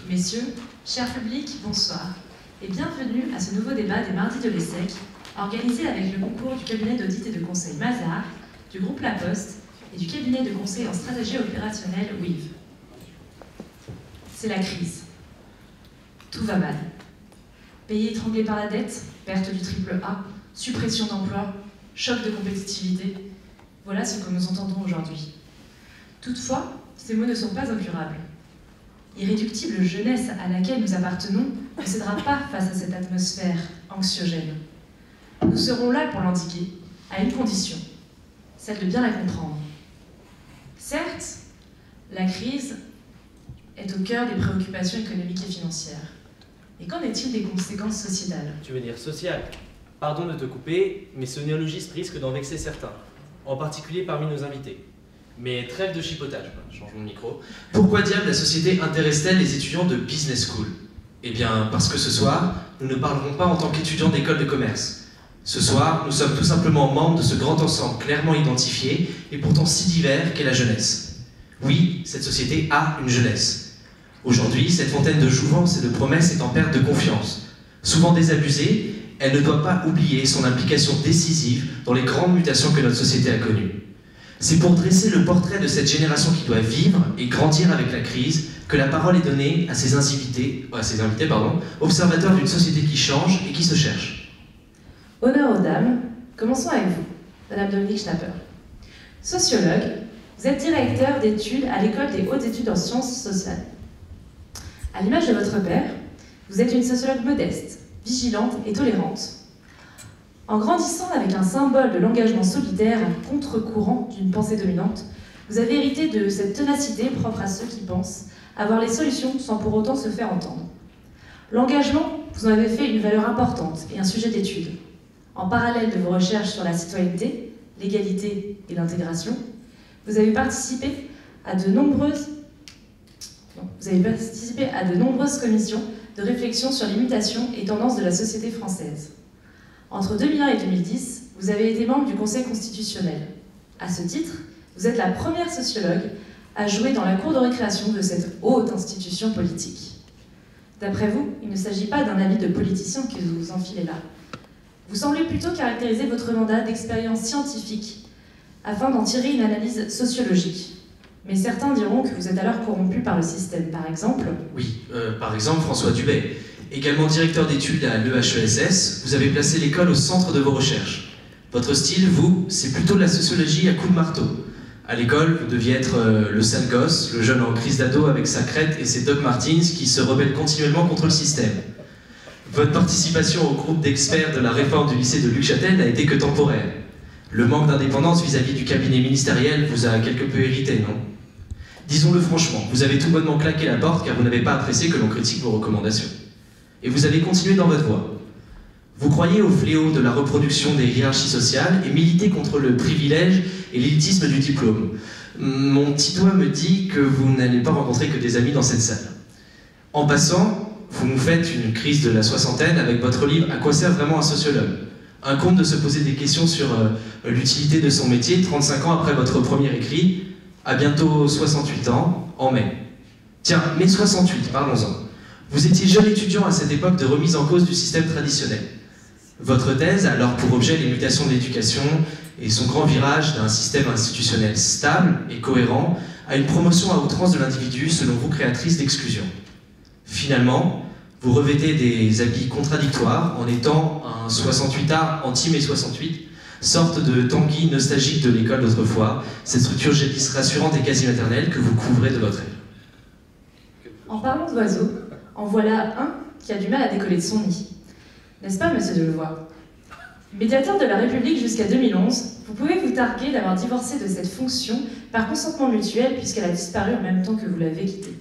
Messieurs, chers publics, bonsoir et bienvenue à ce nouveau débat des Mardis de l'ESSEC, organisé avec le concours du cabinet d'audit et de conseil Mazars, du groupe La Poste et du cabinet de conseil en stratégie opérationnelle WIV. C'est la crise. Tout va mal. Pays étranglé par la dette, perte du triple A, suppression d'emplois, choc de compétitivité. Voilà ce que nous entendons aujourd'hui. Toutefois, ces mots ne sont pas incurables. Irréductible jeunesse à laquelle nous appartenons ne cédera pas face à cette atmosphère anxiogène. Nous serons là pour l'endiguer, à une condition, celle de bien la comprendre. Certes, la crise est au cœur des préoccupations économiques et financières. Et qu'en est-il des conséquences sociétales? Tu veux dire sociales? Pardon de te couper, mais ce néologisme risque d'en vexer certains, en particulier parmi nos invités. Mais trêve de chipotage, changeons de micro. Pourquoi diable la société intéresse-t-elle les étudiants de business school? Eh bien, parce que ce soir, nous ne parlerons pas en tant qu'étudiants d'école de commerce. Ce soir, nous sommes tout simplement membres de ce grand ensemble clairement identifié et pourtant si divers qu'est la jeunesse. Oui, cette société a une jeunesse. Aujourd'hui, cette fontaine de jouvence et de promesses est en perte de confiance. Souvent désabusée, elle ne doit pas oublier son implication décisive dans les grandes mutations que notre société a connues. C'est pour dresser le portrait de cette génération qui doit vivre et grandir avec la crise que la parole est donnée à ces invités, observateurs d'une société qui change et qui se cherche. Honneur aux dames, commençons avec vous, Madame Dominique Schnapper. Sociologue, vous êtes directeur d'études à l'École des hautes études en sciences sociales. À l'image de votre père, vous êtes une sociologue modeste, vigilante et tolérante. En grandissant avec un symbole de l'engagement solitaire à contre-courant d'une pensée dominante, vous avez hérité de cette ténacité propre à ceux qui pensent avoir les solutions sans pour autant se faire entendre. L'engagement, vous en avez fait une valeur importante et un sujet d'étude. En parallèle de vos recherches sur la citoyenneté, l'égalité et l'intégration, vous avez participé à de nombreuses commissions de réflexion sur les mutations et tendances de la société française. Entre 2001 et 2010, vous avez été membre du Conseil constitutionnel. À ce titre, vous êtes la première sociologue à jouer dans la cour de récréation de cette haute institution politique. D'après vous, il ne s'agit pas d'un avis de politicien que vous enfilez là. Vous semblez plutôt caractériser votre mandat d'expérience scientifique afin d'en tirer une analyse sociologique. Mais certains diront que vous êtes alors corrompu par le système, par exemple. Oui, par exemple François Dubay. Également directeur d'études à l'EHESS, vous avez placé l'école au centre de vos recherches. Votre style, vous, c'est plutôt de la sociologie à coups de marteau. À l'école, vous deviez être le sale gosse, le jeune en crise d'ado avec sa crête et ses Doc Martens qui se rebellent continuellement contre le système. Votre participation au groupe d'experts de la réforme du lycée de Luc Châtel n'a été que temporaire. Le manque d'indépendance vis-à-vis du cabinet ministériel vous a quelque peu irrité, non? Disons-le franchement, vous avez tout bonnement claqué la porte car vous n'avez pas apprécié que l'on critique vos recommandations. Et vous avez continué dans votre voie. Vous croyez au fléau de la reproduction des hiérarchies sociales et militez contre le privilège et l'élitisme du diplôme. Mon petit doigt me dit que vous n'allez pas rencontrer que des amis dans cette salle. En passant, vous nous faites une crise de la soixantaine avec votre livre « À quoi sert vraiment un sociologue ?» Un compte de se poser des questions sur l'utilité de son métier 35 ans après votre premier écrit, à bientôt 68 ans, en mai. Tiens, mai 68, parlons-en. Vous étiez jeune étudiant à cette époque de remise en cause du système traditionnel. Votre thèse a alors pour objet les mutations de l'éducation et son grand virage d'un système institutionnel stable et cohérent à une promotion à outrance de l'individu selon vous créatrice d'exclusion. Finalement, vous revêtez des habits contradictoires en étant un 68ard anti-mai 68, sorte de Tanguy nostalgique de l'école d'autrefois, cette structure jadis rassurante et quasi maternelle que vous couvrez de votre aile. En parlant d'oiseaux, en voilà un qui a du mal à décoller de son nid. N'est-ce pas, monsieur Delevoye? Médiateur de la République jusqu'à 2011, vous pouvez vous targuer d'avoir divorcé de cette fonction par consentement mutuel puisqu'elle a disparu en même temps que vous l'avez quittée.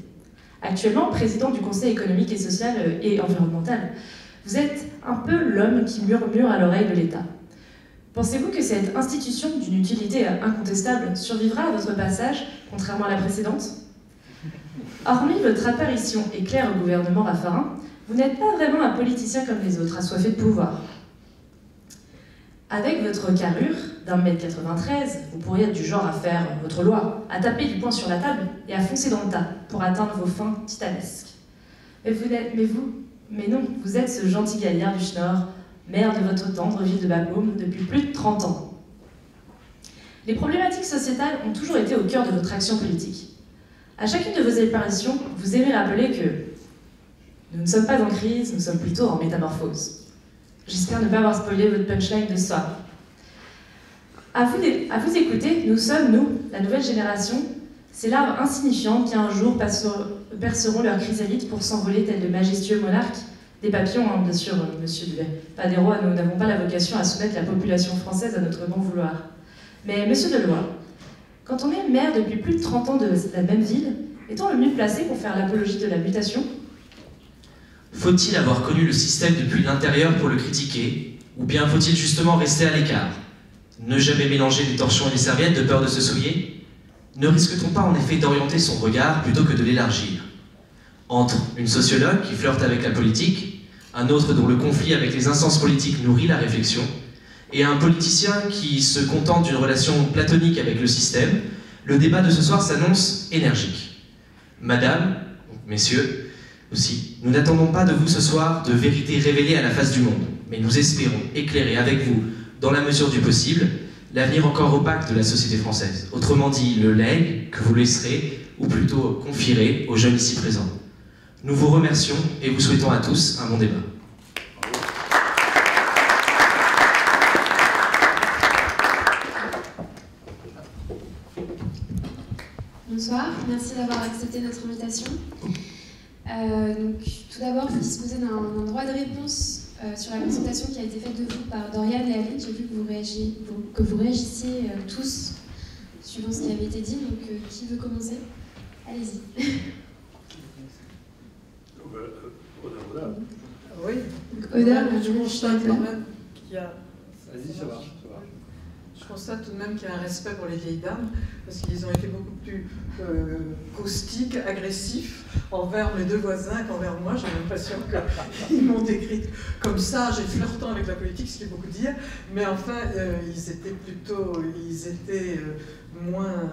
Actuellement, président du Conseil économique et social et environnemental, vous êtes un peu l'homme qui murmure à l'oreille de l'État. Pensez-vous que cette institution d'une utilité incontestable survivra à votre passage, contrairement à la précédente? Hormis votre apparition éclair au gouvernement Raffarin, vous n'êtes pas vraiment un politicien comme les autres, assoiffé de pouvoir. Avec votre carrure d'1,93 m, vous pourriez être du genre à faire votre loi, à taper du poing sur la table et à foncer dans le tas pour atteindre vos fins titanesques. Mais non, vous êtes ce gentil gaillard du Schnorr, maire de votre tendre ville de Bapaume depuis plus de 30 ans. Les problématiques sociétales ont toujours été au cœur de votre action politique. À chacune de vos apparitions, vous aimez rappeler que nous ne sommes pas en crise, nous sommes plutôt en métamorphose. J'espère ne pas avoir spoilé votre punchline de ce soir. À vous écouter, nous sommes, nous, la nouvelle génération, ces larves insignifiantes qui un jour perceront leur chrysalide pour s'envoler tels de majestueux monarques, des papillons, hein, bien sûr, monsieur Duvet. Pas des rois, nous n'avons pas la vocation à soumettre la population française à notre bon vouloir. Mais monsieur Deloy, quand on est maire depuis plus de 30 ans de la même ville, est-on le mieux placé pour faire l'apologie de la mutation? Faut-il avoir connu le système depuis l'intérieur pour le critiquer, ou bien faut-il justement rester à l'écart? Ne jamais mélanger les torchons et les serviettes de peur de se souiller? Ne risque-t-on pas en effet d'orienter son regard plutôt que de l'élargir? Entre une sociologue qui flirte avec la politique, un autre dont le conflit avec les instances politiques nourrit la réflexion, et un politicien qui se contente d'une relation platonique avec le système, le débat de ce soir s'annonce énergique. Madame, messieurs, aussi, nous n'attendons pas de vous ce soir de vérité révélée à la face du monde, mais nous espérons éclairer avec vous, dans la mesure du possible, l'avenir encore opaque de la société française. Autrement dit, le legs que vous laisserez, ou plutôt confierez, aux jeunes ici présents. Nous vous remercions et vous souhaitons à tous un bon débat. Bonsoir, merci d'avoir accepté notre invitation. Donc, tout d'abord, vous disposez d'un droit de réponse sur la consultation qui a été faite de vous par Dorian et Aline. J'ai vu que vous réagissiez tous suivant ce qui avait été dit. Donc, qui veut commencer? Allez-y. Oui. Oda, je constate quand même qu'il y a... Vas-y, ça va. Je constate tout de même qu'il y a un respect pour les vieilles dames, parce qu'ils ont été beaucoup plus caustiques, agressifs envers mes deux voisins qu'envers moi. J'ai l'impression qu'ils m'ont décrite comme sage et flirtant avec la politique, ce qui est beaucoup dire, mais enfin, ils étaient moins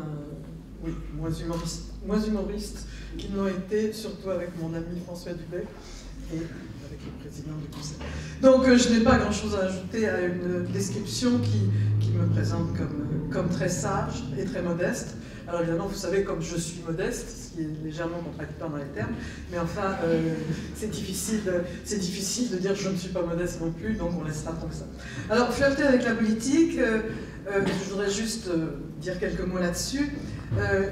humoristes qu'ils n'ont été, surtout avec mon ami François Dubé et avec le président du conseil. Donc je n'ai pas grand-chose à ajouter à une description qui me présente comme très sage et très modeste. Alors évidemment, vous savez, comme je suis modeste, ce qui est légèrement contradictoire dans les termes, mais enfin, c'est difficile de dire que je ne suis pas modeste non plus, donc on laissera comme ça. Alors, flirter avec la politique, je voudrais juste dire quelques mots là-dessus.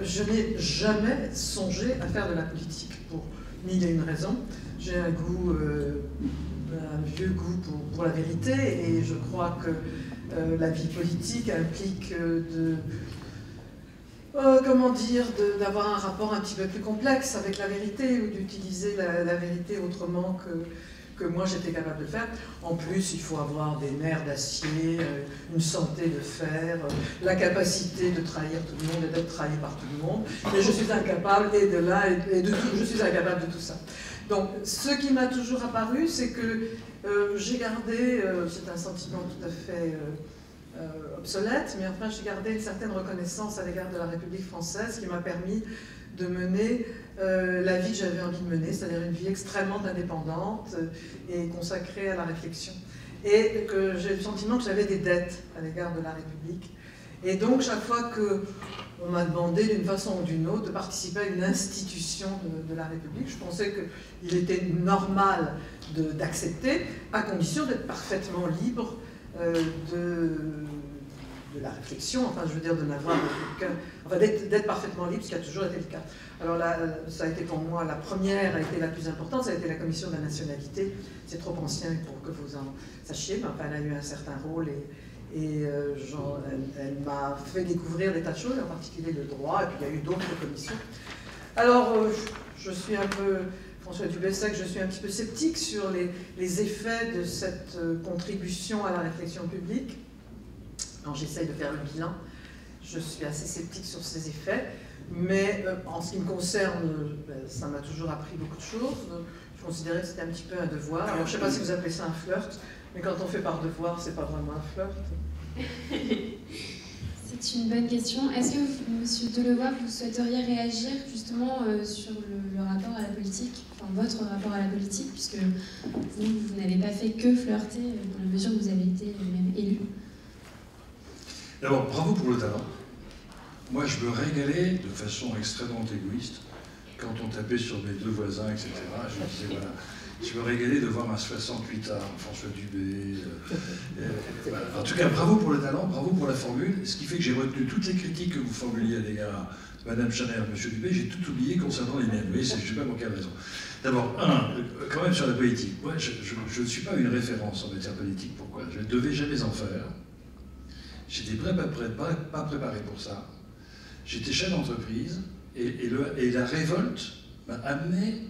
Je n'ai jamais songé à faire de la politique pour mille et une raisons. J'ai un vieux goût pour la vérité, et je crois que la vie politique implique d'avoir un rapport un petit peu plus complexe avec la vérité, ou d'utiliser la vérité autrement que moi j'étais capable de faire. En plus, il faut avoir des nerfs d'acier, une santé de fer, la capacité de trahir tout le monde et d'être trahi par tout le monde. Et je suis incapable, je suis incapable de tout ça. Donc, ce qui m'a toujours apparu, c'est que j'ai gardé, c'est un sentiment tout à fait obsolète, mais enfin j'ai gardé une certaine reconnaissance à l'égard de la République française qui m'a permis de mener la vie que j'avais envie de mener, c'est-à-dire une vie extrêmement indépendante et consacrée à la réflexion. Et que j'ai le sentiment que j'avais des dettes à l'égard de la République. Et donc chaque fois qu'on m'a demandé d'une façon ou d'une autre de participer à une institution de la République, je pensais qu'il était normal d'accepter, à condition d'être parfaitement libre de la réflexion, enfin je veux dire de n'avoir aucun... Enfin d'être parfaitement libre, ce qui a toujours été le cas. Alors là, ça a été pour moi, la première a été la plus importante, ça a été la commission de la nationalité. C'est trop ancien pour que vous en sachiez, mais enfin elle a eu un certain rôle et elle m'a fait découvrir des tas de choses, en particulier le droit, et puis il y a eu d'autres commissions. Alors je suis un peu... François Dubé sait que je suis un petit peu sceptique sur les effets de cette contribution à la réflexion publique. Alors j'essaye de faire le bilan. Je suis assez sceptique sur ces effets, mais en ce qui me concerne, ça m'a toujours appris beaucoup de choses. Je considérais que c'était un petit peu un devoir. Alors je ne sais pas si vous appelez ça un flirt, mais quand on fait par devoir, c'est pas vraiment un flirt. C'est une bonne question. Est-ce que, Monsieur Delevoye, vous souhaiteriez réagir justement sur le rapport à la politique, enfin votre rapport à la politique, puisque vous n'avez pas fait que flirter dans la mesure où vous avez été même élu? D'abord, bravo pour le talent. Moi, je me régalais de façon extrêmement égoïste quand on tapait sur mes deux voisins, etc. Je me disais, voilà, je me régalais de voir un 68A, François Dubé. Voilà. En tout cas, bravo pour le talent, bravo pour la formule. Ce qui fait que j'ai retenu toutes les critiques que vous formuliez à l'égard de Mme Chanel et M. Dubé, j'ai tout oublié concernant les miennes. Vous voyez, je ne sais pas pour quelle raison. D'abord, quand même sur la politique. Moi, je ne suis pas une référence en matière politique. Pourquoi? Je ne devais jamais en faire. J'étais pas préparé pour ça. J'étais chef d'entreprise et la révolte m'a amené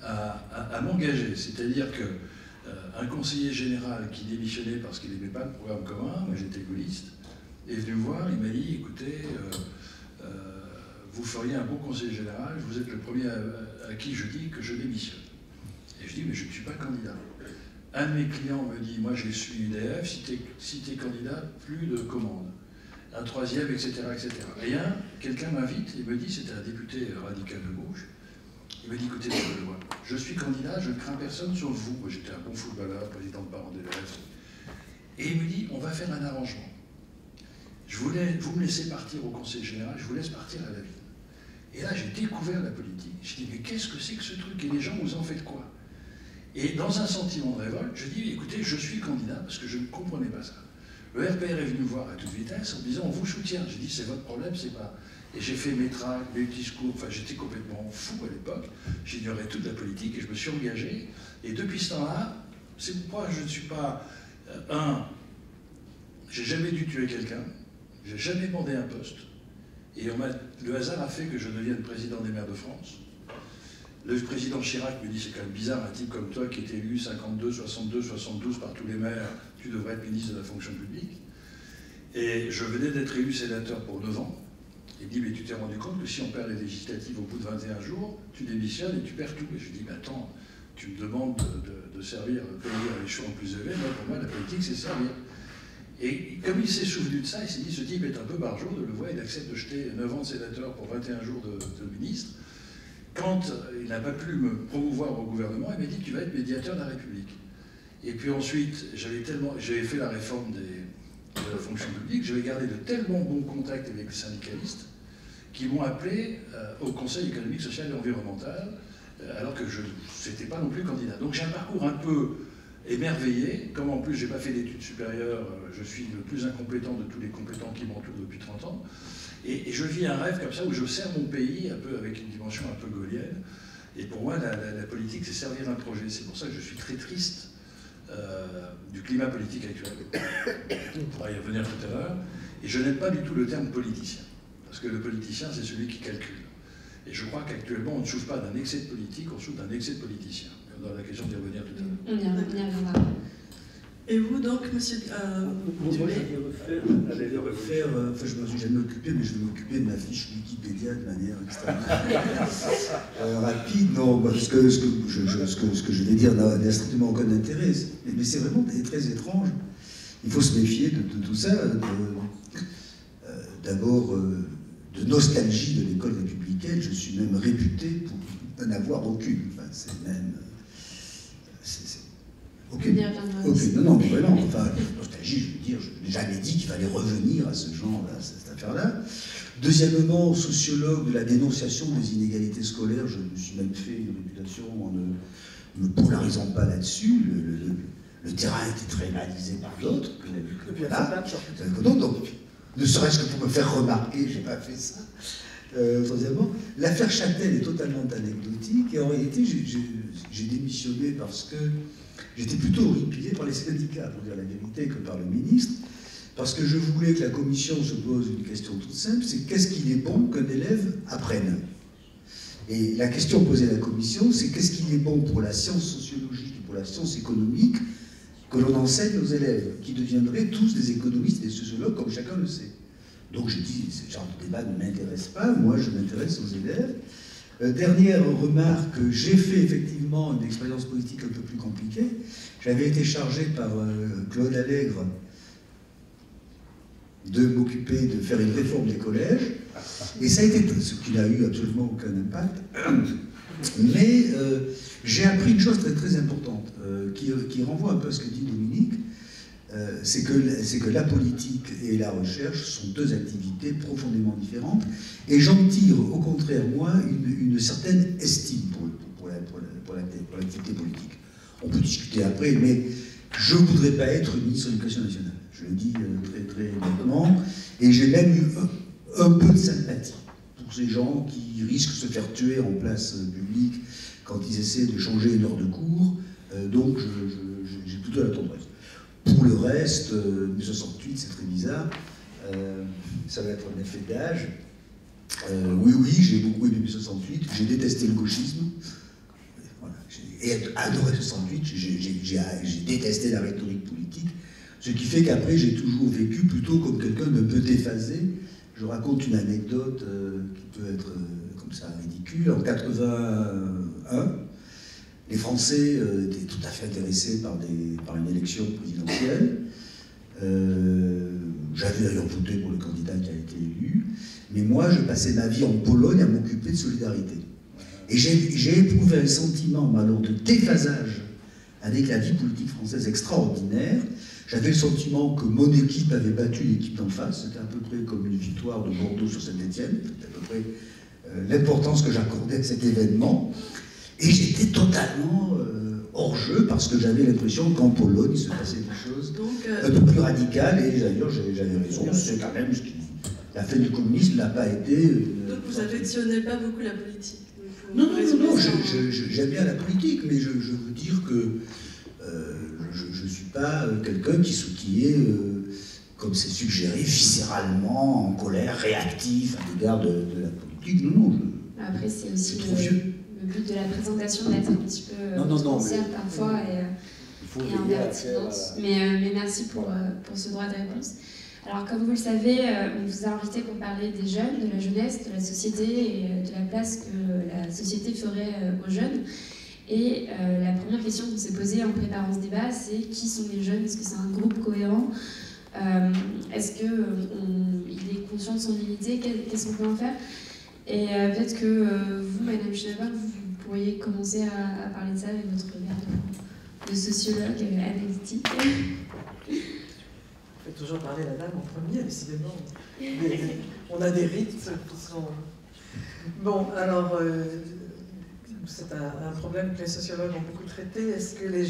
à m'engager. C'est-à-dire qu'un conseiller général qui démissionnait parce qu'il n'aimait pas le programme commun, moi j'étais gaulliste, est venu me voir, il m'a dit, écoutez, vous feriez un bon conseiller général, vous êtes le premier à qui je dis que je démissionne. Et je dis, mais je ne suis pas candidat. Un de mes clients me dit, moi je suis UDF, si tu es candidat, plus de commandes. Un troisième, etc. etc. Et quelqu'un m'invite et me dit, c'était un député radical de gauche, il me dit, écoutez, je suis candidat, je ne crains personne sauf vous. Moi j'étais un bon footballeur, président de parents d'élèves. Et il me dit, on va faire un arrangement. Vous me laissez partir au conseil général, je vous laisse partir à la ville. Et là j'ai découvert la politique. J'ai dit, mais qu'est-ce que c'est que ce truc? Et les gens, vous en faites quoi? Et dans un sentiment de révolte, je dis, écoutez, je suis candidat parce que je ne comprenais pas ça. Le RPR est venu me voir à toute vitesse en me disant, on vous soutient. J'ai dit, c'est votre problème, c'est pas... Et j'ai fait mes tracts, mes discours, enfin j'étais complètement fou à l'époque, j'ignorais toute la politique et je me suis engagé. Et depuis ce temps-là, c'est pourquoi je ne suis pas... j'ai jamais dû tuer quelqu'un, j'ai jamais demandé un poste. Et le hasard a fait que je devienne président des maires de France. Le président Chirac me dit, c'est quand même bizarre, un type comme toi qui est élu 52, 62, 72 par tous les maires, tu devrais être ministre de la fonction publique. Et je venais d'être élu sénateur pour 9 ans. Il me dit, mais tu t'es rendu compte que si on perd les législatives au bout de 21 jours, tu démissionnes et tu perds tout. Et je lui dis, mais attends, tu me demandes de servir le pays à l'échelon plus élevé, moi, pour moi, la politique, c'est servir. Et comme il s'est souvenu de ça, il s'est dit, ce type est un peu barjot, de le voir, il accepte de jeter 9 ans de sénateur pour 21 jours de ministre. Quand il n'a pas pu me promouvoir au gouvernement, il m'a dit, tu vas être médiateur de la République. Et puis ensuite, j'avais fait la réforme de la fonction publique, j'avais gardé de tellement bons contacts avec les syndicalistes qui m'ont appelé au Conseil économique, social et environnemental, alors que je n'étais pas non plus candidat. Donc j'ai un parcours un peu émerveillé, comme en plus je n'ai pas fait d'études supérieures, je suis le plus incompétent de tous les compétents qui m'entourent depuis 30 ans, et je vis un rêve comme ça où je sers mon pays un peu avec une dimension un peu gaulienne. Et pour moi, la politique, c'est servir un projet. C'est pour ça que je suis très triste du climat politique actuel. On pourra y revenir tout à l'heure. Et je n'aime pas du tout le terme politicien. Parce que le politicien, c'est celui qui calcule. Et je crois qu'actuellement, on ne souffre pas d'un excès de politique, on souffre d'un excès de politicien. On aura la question d'y revenir tout à l'heure. On y reviendra. Et vous, donc, monsieur Moi, je vais refaire, enfin, je ne me suis jamais occupé, mais je vais m'occuper de ma fiche Wikipédia de manière extrêmement rapide. Non, parce que ce que je vais dire n'a strictement aucun intérêt. Mais c'est vraiment très étrange. Il faut se méfier de tout ça. D'abord, de nostalgie de l'école républicaine. Je suis même réputé pour n'en avoir aucune. Enfin, c'est même... Aucune. Non, mais vraiment, enfin, nostalgie, je veux dire, je n'ai jamais dit qu'il fallait revenir à ce genre-là, à cette affaire-là. Deuxièmement, sociologue de la dénonciation des inégalités scolaires, je me suis même fait une réputation en ne me polarisant pas là-dessus. Le terrain était très balisé par d'autres. Voilà. Donc, ne serait-ce que pour me faire remarquer, je n'ai pas fait ça. Troisièmement, l'affaire Châtel est totalement anecdotique, et en réalité, j'ai démissionné parce que j'étais plutôt horripilé par les syndicats, pour dire la vérité, que par le ministre, parce que je voulais que la commission se pose une question toute simple, c'est qu'est-ce qu'il est bon qu'un élève apprenne? Et la question posée à la commission, c'est qu'est-ce qu'il est bon pour la science sociologique et pour la science économique que l'on enseigne aux élèves, qui deviendraient tous des économistes et des sociologues, comme chacun le sait. Donc j'ai dit, ce genre de débat ne m'intéresse pas, moi je m'intéresse aux élèves. Dernière remarque, j'ai fait effectivement une expérience politique un peu plus compliquée. J'avais été chargé par Claude Allègre de m'occuper de faire une réforme des collèges, et ça a été ce qui n'a eu absolument aucun impact. Mais j'ai appris une chose très très importante, qui renvoie un peu à ce que dit Dominique, c'est que la politique et la recherche sont deux activités profondément différentes, et j'en tire au contraire, moi, une certaine estime pour l'activité politique. On peut discuter après, mais je ne voudrais pas être ministre de l'Éducation nationale, je le dis très très nettement, et j'ai même eu un peu de sympathie pour ces gens qui risquent de se faire tuer en place publique quand ils essaient de changer une heure de cours, donc j'ai plutôt la tendresse. Pour le reste, 68, c'est très bizarre, ça va être un effet d'âge. Oui, j'ai beaucoup aimé 68, j'ai détesté le gauchisme, voilà, et adoré 68, j'ai détesté la rhétorique politique, ce qui fait qu'après j'ai toujours vécu plutôt comme quelqu'un d'un peu déphasé. Je raconte une anecdote qui peut être comme ça ridicule. En 81, les Français étaient tout à fait intéressés par une élection présidentielle. J'avais d'ailleurs voté pour le candidat qui a été élu, mais moi je passais ma vie en Pologne à m'occuper de solidarité. Et j'ai éprouvé un sentiment alors de déphasage avec la vie politique française extraordinaire. J'avais le sentiment que mon équipe avait battu l'équipe d'en face, c'était à peu près comme une victoire de Bordeaux sur Saint-Étienne, c'était à peu près l'importance que j'accordais à cet événement. Et j'étais totalement hors jeu parce que j'avais l'impression qu'en Pologne il se passait des choses un peu plus radicales, et d'ailleurs j'avais raison, c'est quand même ce qui... La fin du communisme n'a pas été... Donc vous affectionnez pas beaucoup la politique? Non, j'aime bien la politique, mais je veux dire que je ne suis pas quelqu'un qui est, comme c'est suggéré, viscéralement en colère, réactif à l'égard de la politique. Non. Après, c'est aussi le but de la présentation d'être un petit peu sincère parfois et impertinente. Mais merci pour ce droit de réponse. Alors, comme vous le savez, on vous a invité pour parler des jeunes, de la jeunesse, de la société et de la place que la société ferait aux jeunes. Et la première question qu'on s'est posée en préparant ce débat, c'est qui sont les jeunes? Est-ce que c'est un groupe cohérent? Est-ce qu'il est conscient de son unité? Qu'est-ce qu'on peut en faire? Et peut-être que vous, Madame Schnabel, vous pourriez commencer à parler de ça avec votre regard de sociologue analytique. On fait toujours parler la dame en premier, décidément. On a des rites qui sont... Bon, alors, c'est un problème que les sociologues ont beaucoup traité. Est-ce que les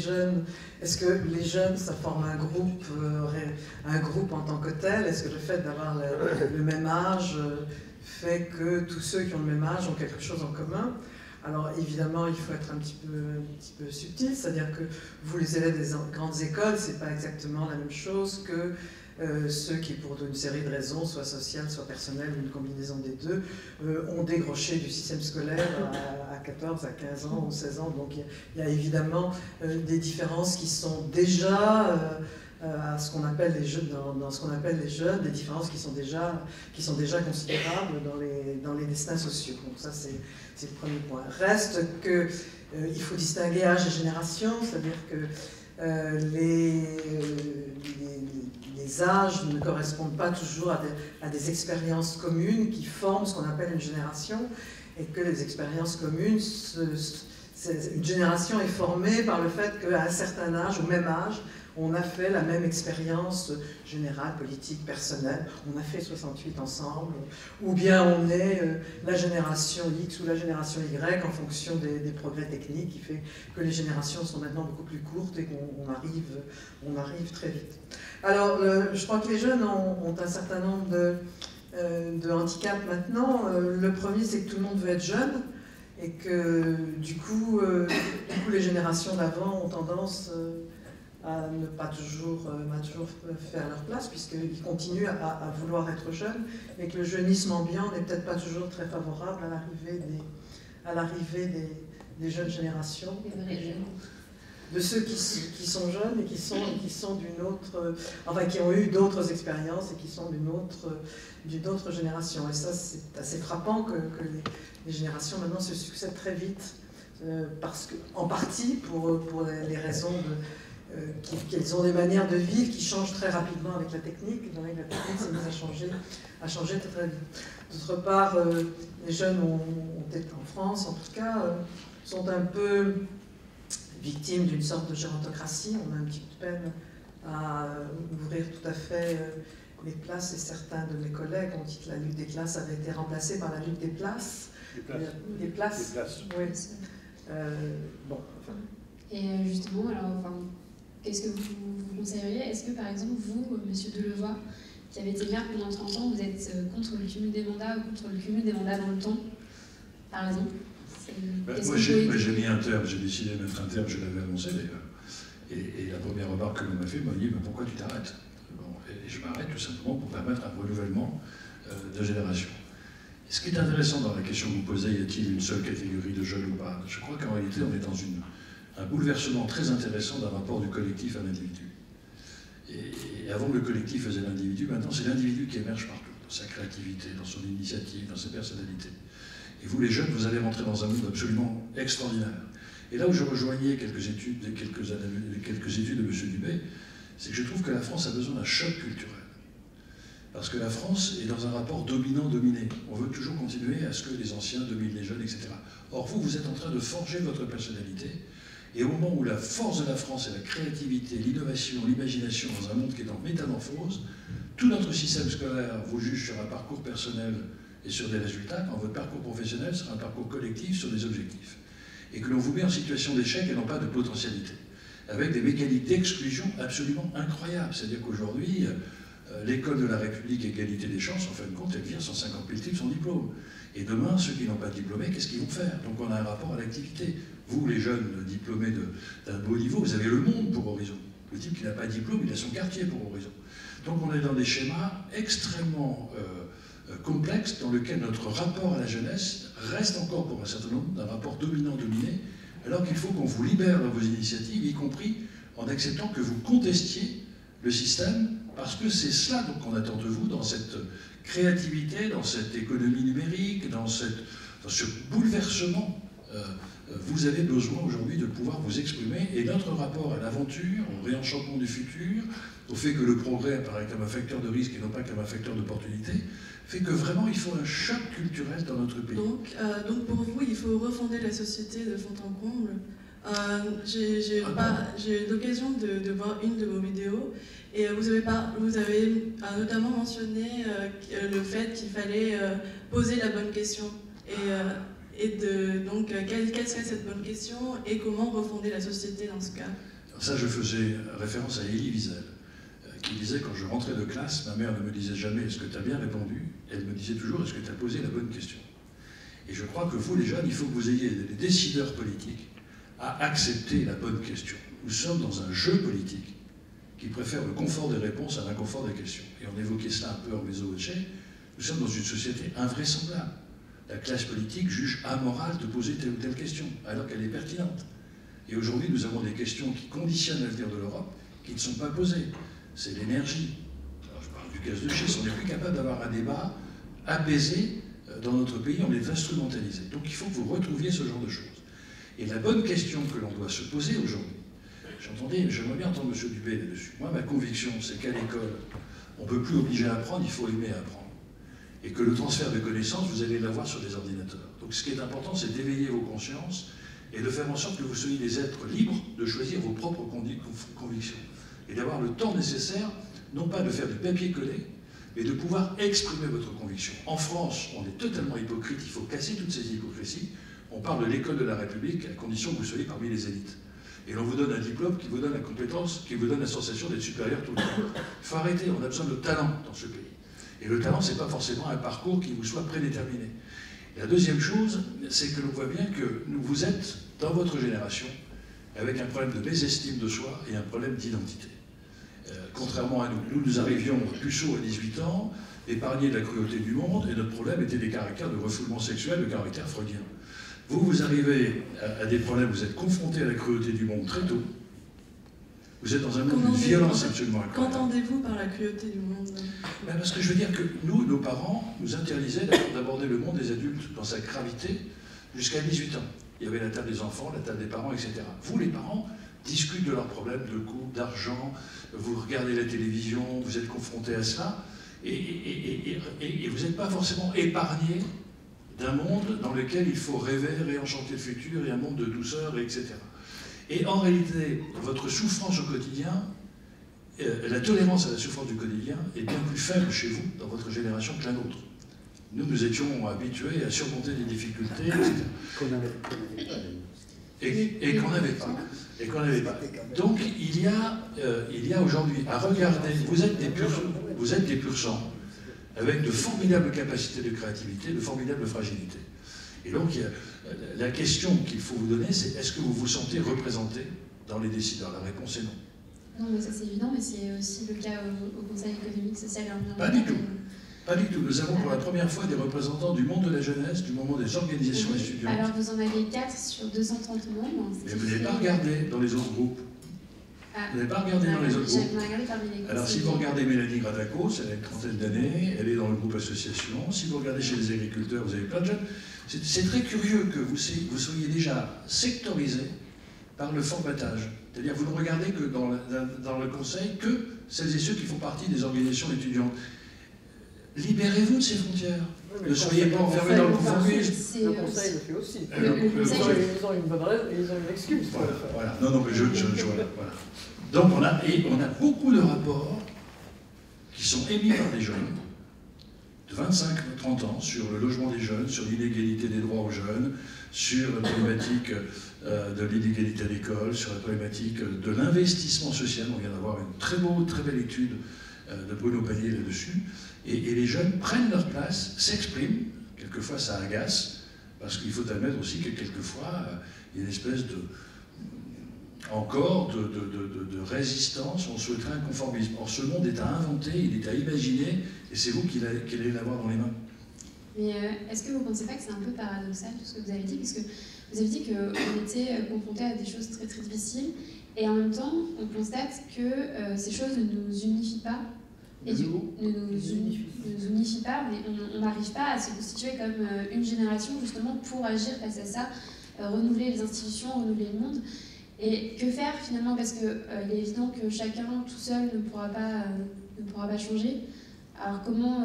jeunes, ça forme un groupe en tant que tel? Est-ce que le fait d'avoir le même âge fait que tous ceux qui ont le même âge ont quelque chose en commun? Alors évidemment, il faut être un petit peu subtil, c'est-à-dire que vous, les élèves des grandes écoles, c'est pas exactement la même chose que ceux qui, pour une série de raisons, soit sociales, soit personnelles, ou une combinaison des deux, ont décroché du système scolaire à 14, à 15 ans ou 16 ans. Donc il y a évidemment des différences qui sont déjà... à ce qu'on appelle les jeunes, dans ce qu'on appelle les jeunes, des différences qui sont déjà considérables dans les destins sociaux. Donc ça, c'est le premier point. Reste qu'il faut distinguer âge et génération, c'est-à-dire que les âges ne correspondent pas toujours à des expériences communes qui forment ce qu'on appelle une génération, et que les expériences communes, une génération est formée par le fait qu'à un certain âge, au même âge, on a fait la même expérience générale, politique, personnelle, on a fait 68 ensemble, ou bien on est la génération X ou la génération Y en fonction des progrès techniques qui fait que les générations sont maintenant beaucoup plus courtes et qu'on arrive très vite. Alors, je crois que les jeunes ont un certain nombre de handicaps maintenant. Le premier, c'est que tout le monde veut être jeune, et que du coup les générations d'avant ont tendance à ne pas toujours faire leur place, puisqu'ils continuent à vouloir être jeunes, et que le jeunisme ambiant n'est peut-être pas toujours très favorable à l'arrivée des jeunes générations, de ceux qui sont jeunes et qui sont d'une autre, enfin qui ont eu d'autres expériences et qui sont d'une autre génération. Et ça, c'est assez frappant que les générations maintenant se succèdent très vite, parce que, en partie pour les raisons qu'ils ont des manières de vivre qui changent très rapidement avec la technique. La technique s'est mise à changer très vite. D'autre part, les jeunes en France, en tout cas, sont un peu victimes d'une sorte de gérontocratie. On a un petit peu de peine à ouvrir tout à fait les places, et certains de mes collègues ont dit que la lutte des classes avait été remplacée par la lutte des places. Des places. Oui. Bon, enfin. Et justement, alors, enfin, qu'est-ce que vous conseilleriez? Est-ce que, par exemple, vous, Monsieur Delevoye, qui avez été maire pendant 30 ans, vous êtes contre le cumul des mandats ou contre le cumul des mandats dans le temps, par exemple? Moi, j'ai mis un terme, j'ai décidé de mettre un terme, je l'avais annoncé d'ailleurs. Et la première remarque que l'on m'a fait m'a dit « Pourquoi tu t'arrêtes ?» Et je m'arrête tout simplement pour permettre un renouvellement de génération. Et ce qui est intéressant dans la question que vous posez, y a-t-il une seule catégorie de jeunes ou pas? Je crois qu'en réalité, on est dans un bouleversement très intéressant d'un rapport du collectif à l'individu. Et avant, le collectif faisait l'individu, maintenant c'est l'individu qui émerge partout, dans sa créativité, dans son initiative, dans sa personnalité. Et vous, les jeunes, vous allez rentrer dans un monde absolument extraordinaire. Et là où je rejoignais quelques études de M. Dubé, c'est que je trouve que la France a besoin d'un choc culturel. Parce que la France est dans un rapport dominant-dominé. On veut toujours continuer à ce que les anciens dominent les jeunes, etc. Or, vous êtes en train de forger votre personnalité. Et au moment où la force de la France est la créativité, l'innovation, l'imagination dans un monde qui est en métamorphose, tout notre système scolaire vous juge sur un parcours personnel et sur des résultats, quand votre parcours professionnel sera un parcours collectif sur des objectifs. Et que l'on vous met en situation d'échec et non pas de potentialité, avec des mécaniques d'exclusion absolument incroyables. C'est-à-dire qu'aujourd'hui, l'école de la République égalité des chances, en fin de compte, elle vire 150 000 types sans diplôme. Et demain, ceux qui n'ont pas de diplômé, qu'est-ce qu'ils vont faire? Donc on a un rapport à l'activité. Vous, les jeunes diplômés d'un beau niveau, vous avez le monde pour horizon. Le type qui n'a pas de diplôme, il a son quartier pour horizon. Donc on est dans des schémas extrêmement complexes dans lesquels notre rapport à la jeunesse reste encore pour un certain nombre d'un rapport dominant-dominé, alors qu'il faut qu'on vous libère dans vos initiatives, y compris en acceptant que vous contestiez le système, parce que c'est cela qu'on attend de vous dans cette créativité, dans cette économie numérique, dans ce bouleversement. Vous avez besoin aujourd'hui de pouvoir vous exprimer, et notre rapport à l'aventure, au réenchantement du futur, au fait que le progrès apparaît comme un facteur de risque et non pas comme un facteur d'opportunité, fait que vraiment il faut un choc culturel dans notre pays. Donc pour vous, il faut refonder la société de fond en comble. J'ai eu l'occasion de voir une de vos vidéos, et vous avez notamment mentionné le fait qu'il fallait poser la bonne question. Donc, quelle serait cette bonne question et comment refonder la société dans ce cas? Alors ça, je faisais référence à Elie Wiesel, qui disait, quand je rentrais de classe, ma mère ne me disait jamais « est-ce que tu as bien répondu ?» Elle me disait toujours « est-ce que tu as posé la bonne question ?» Et je crois que vous, les jeunes, il faut que vous ayez des décideurs politiques à accepter la bonne question. Nous sommes dans un jeu politique qui préfère le confort des réponses à l'inconfort des questions. Et on évoquait cela un peu en meso voce, nous sommes dans une société invraisemblable. La classe politique juge amoral de poser telle ou telle question, alors qu'elle est pertinente. Et aujourd'hui, nous avons des questions qui conditionnent l'avenir de l'Europe, qui ne sont pas posées. C'est l'énergie. Alors, je parle du gaz de schiste, on n'est plus capable d'avoir un débat apaisé dans notre pays, on est instrumentalisé. Donc il faut que vous retrouviez ce genre de choses. Et la bonne question que l'on doit se poser aujourd'hui, j'aimerais bien entendre M. Dubé là-dessus. Moi, ma conviction, c'est qu'à l'école, on ne peut plus obliger à apprendre, il faut aimer apprendre. Et que le transfert de connaissances, vous allez l'avoir sur des ordinateurs. Donc ce qui est important, c'est d'éveiller vos consciences et de faire en sorte que vous soyez des êtres libres de choisir vos propres convictions. Et d'avoir le temps nécessaire, non pas de faire du papier collé, mais de pouvoir exprimer votre conviction. En France, on est totalement hypocrite, il faut casser toutes ces hypocrisies. On parle de l'école de la République à condition que vous soyez parmi les élites. Et l'on vous donne un diplôme qui vous donne la compétence, qui vous donne la sensation d'être supérieur tout le temps. Il faut arrêter, on a besoin de talent dans ce pays. Et le talent, ce n'est pas forcément un parcours qui vous soit prédéterminé. Et la deuxième chose, c'est que l'on voit bien que vous êtes, dans votre génération, avec un problème de mésestime de soi et un problème d'identité. Contrairement à nous, nous arrivions puceaux à 18 ans, épargnés de la cruauté du monde, et notre problème était des caractères de refoulement sexuel, de caractère freudien. Vous arrivez à des problèmes, vous êtes confrontés à la cruauté du monde très tôt. Vous êtes dans un monde de violence absolument incroyable. Qu'entendez-vous par la cruauté du monde? Parce que je veux dire que nous, nos parents, nous interdisaient d'aborder le monde des adultes dans sa gravité jusqu'à 18 ans. Il y avait la table des enfants, la table des parents, etc. Vous, les parents, discutent de leurs problèmes de couple, d'argent, vous regardez la télévision, vous êtes confronté à cela, et vous n'êtes pas forcément épargné d'un monde dans lequel il faut rêver, réenchanter le futur, et un monde de douceur, etc. Et en réalité, votre souffrance au quotidien, la tolérance à la souffrance du quotidien est bien plus faible chez vous, dans votre génération, que la nôtre. Nous étions habitués à surmonter des difficultés, etc. Qu'on n'avait pas. Et qu'on n'avait pas. Et qu'on n'avait pas. Donc il y a aujourd'hui à regarder, vous êtes des pur sang, avec de formidables capacités de créativité, de formidables fragilités. Et donc la question qu'il faut vous donner, c'est est-ce que vous vous sentez représenté dans les décideurs? La réponse est non. Non, mais ça c'est évident, mais c'est aussi le cas au Conseil économique, social et environnemental. Pas du tout. Pas du tout. Nous avons pour la première fois des représentants du monde de la jeunesse, du moment des organisations étudiantes. Alors vous en avez 4 sur 230 membres. Mais vous n'avez pas regardé dans les autres groupes. Vous n'avez pas regardé dans les autres groupes. Alors si vous regardez Mélanie Gradacos, elle a une trentaine d'années, elle est dans le groupe association. Si vous regardez chez les agriculteurs, vous avez plein de jeunes. C'est très curieux que vous soyez déjà sectorisé par le formatage. C'est-à-dire vous ne regardez que dans le conseil que celles et ceux qui font partie des organisations étudiantes. Libérez-vous de ces frontières. Oui, ne soyez pas enfermés dans le conformisme. Le conseil le fait aussi. Le conseil, ils ont une bonne raison, ils ont une excuse pour le faire. Voilà. Non, mais voilà. Donc on a beaucoup de rapports qui sont émis par des jeunes de 25-30 ans sur le logement des jeunes, sur l'inégalité des droits aux jeunes, sur la problématique de l'inégalité à l'école, sur la problématique de l'investissement social. On vient d'avoir une très belle étude de Bruno Panier là-dessus. Et les jeunes prennent leur place, s'expriment. Quelquefois ça agace, parce qu'il faut admettre aussi que quelquefois il y a une espèce de résistance, on souhaiterait un conformisme. Or ce monde est à inventer, il est à imaginer, et c'est vous qui allez l'avoir dans les mains. Mais est-ce que vous ne pensez pas que c'est un peu paradoxal tout ce que vous avez dit? Parce que vous avez dit qu'on était confronté à des choses très très difficiles, et en même temps on constate que ces choses ne nous unifient pas. Et ne nous unifie pas, mais on n'arrive pas à se constituer comme une génération justement pour agir face à ça, renouveler les institutions, renouveler le monde. Et que faire finalement? Parce qu'il est évident que chacun tout seul ne pourra pas changer. Alors comment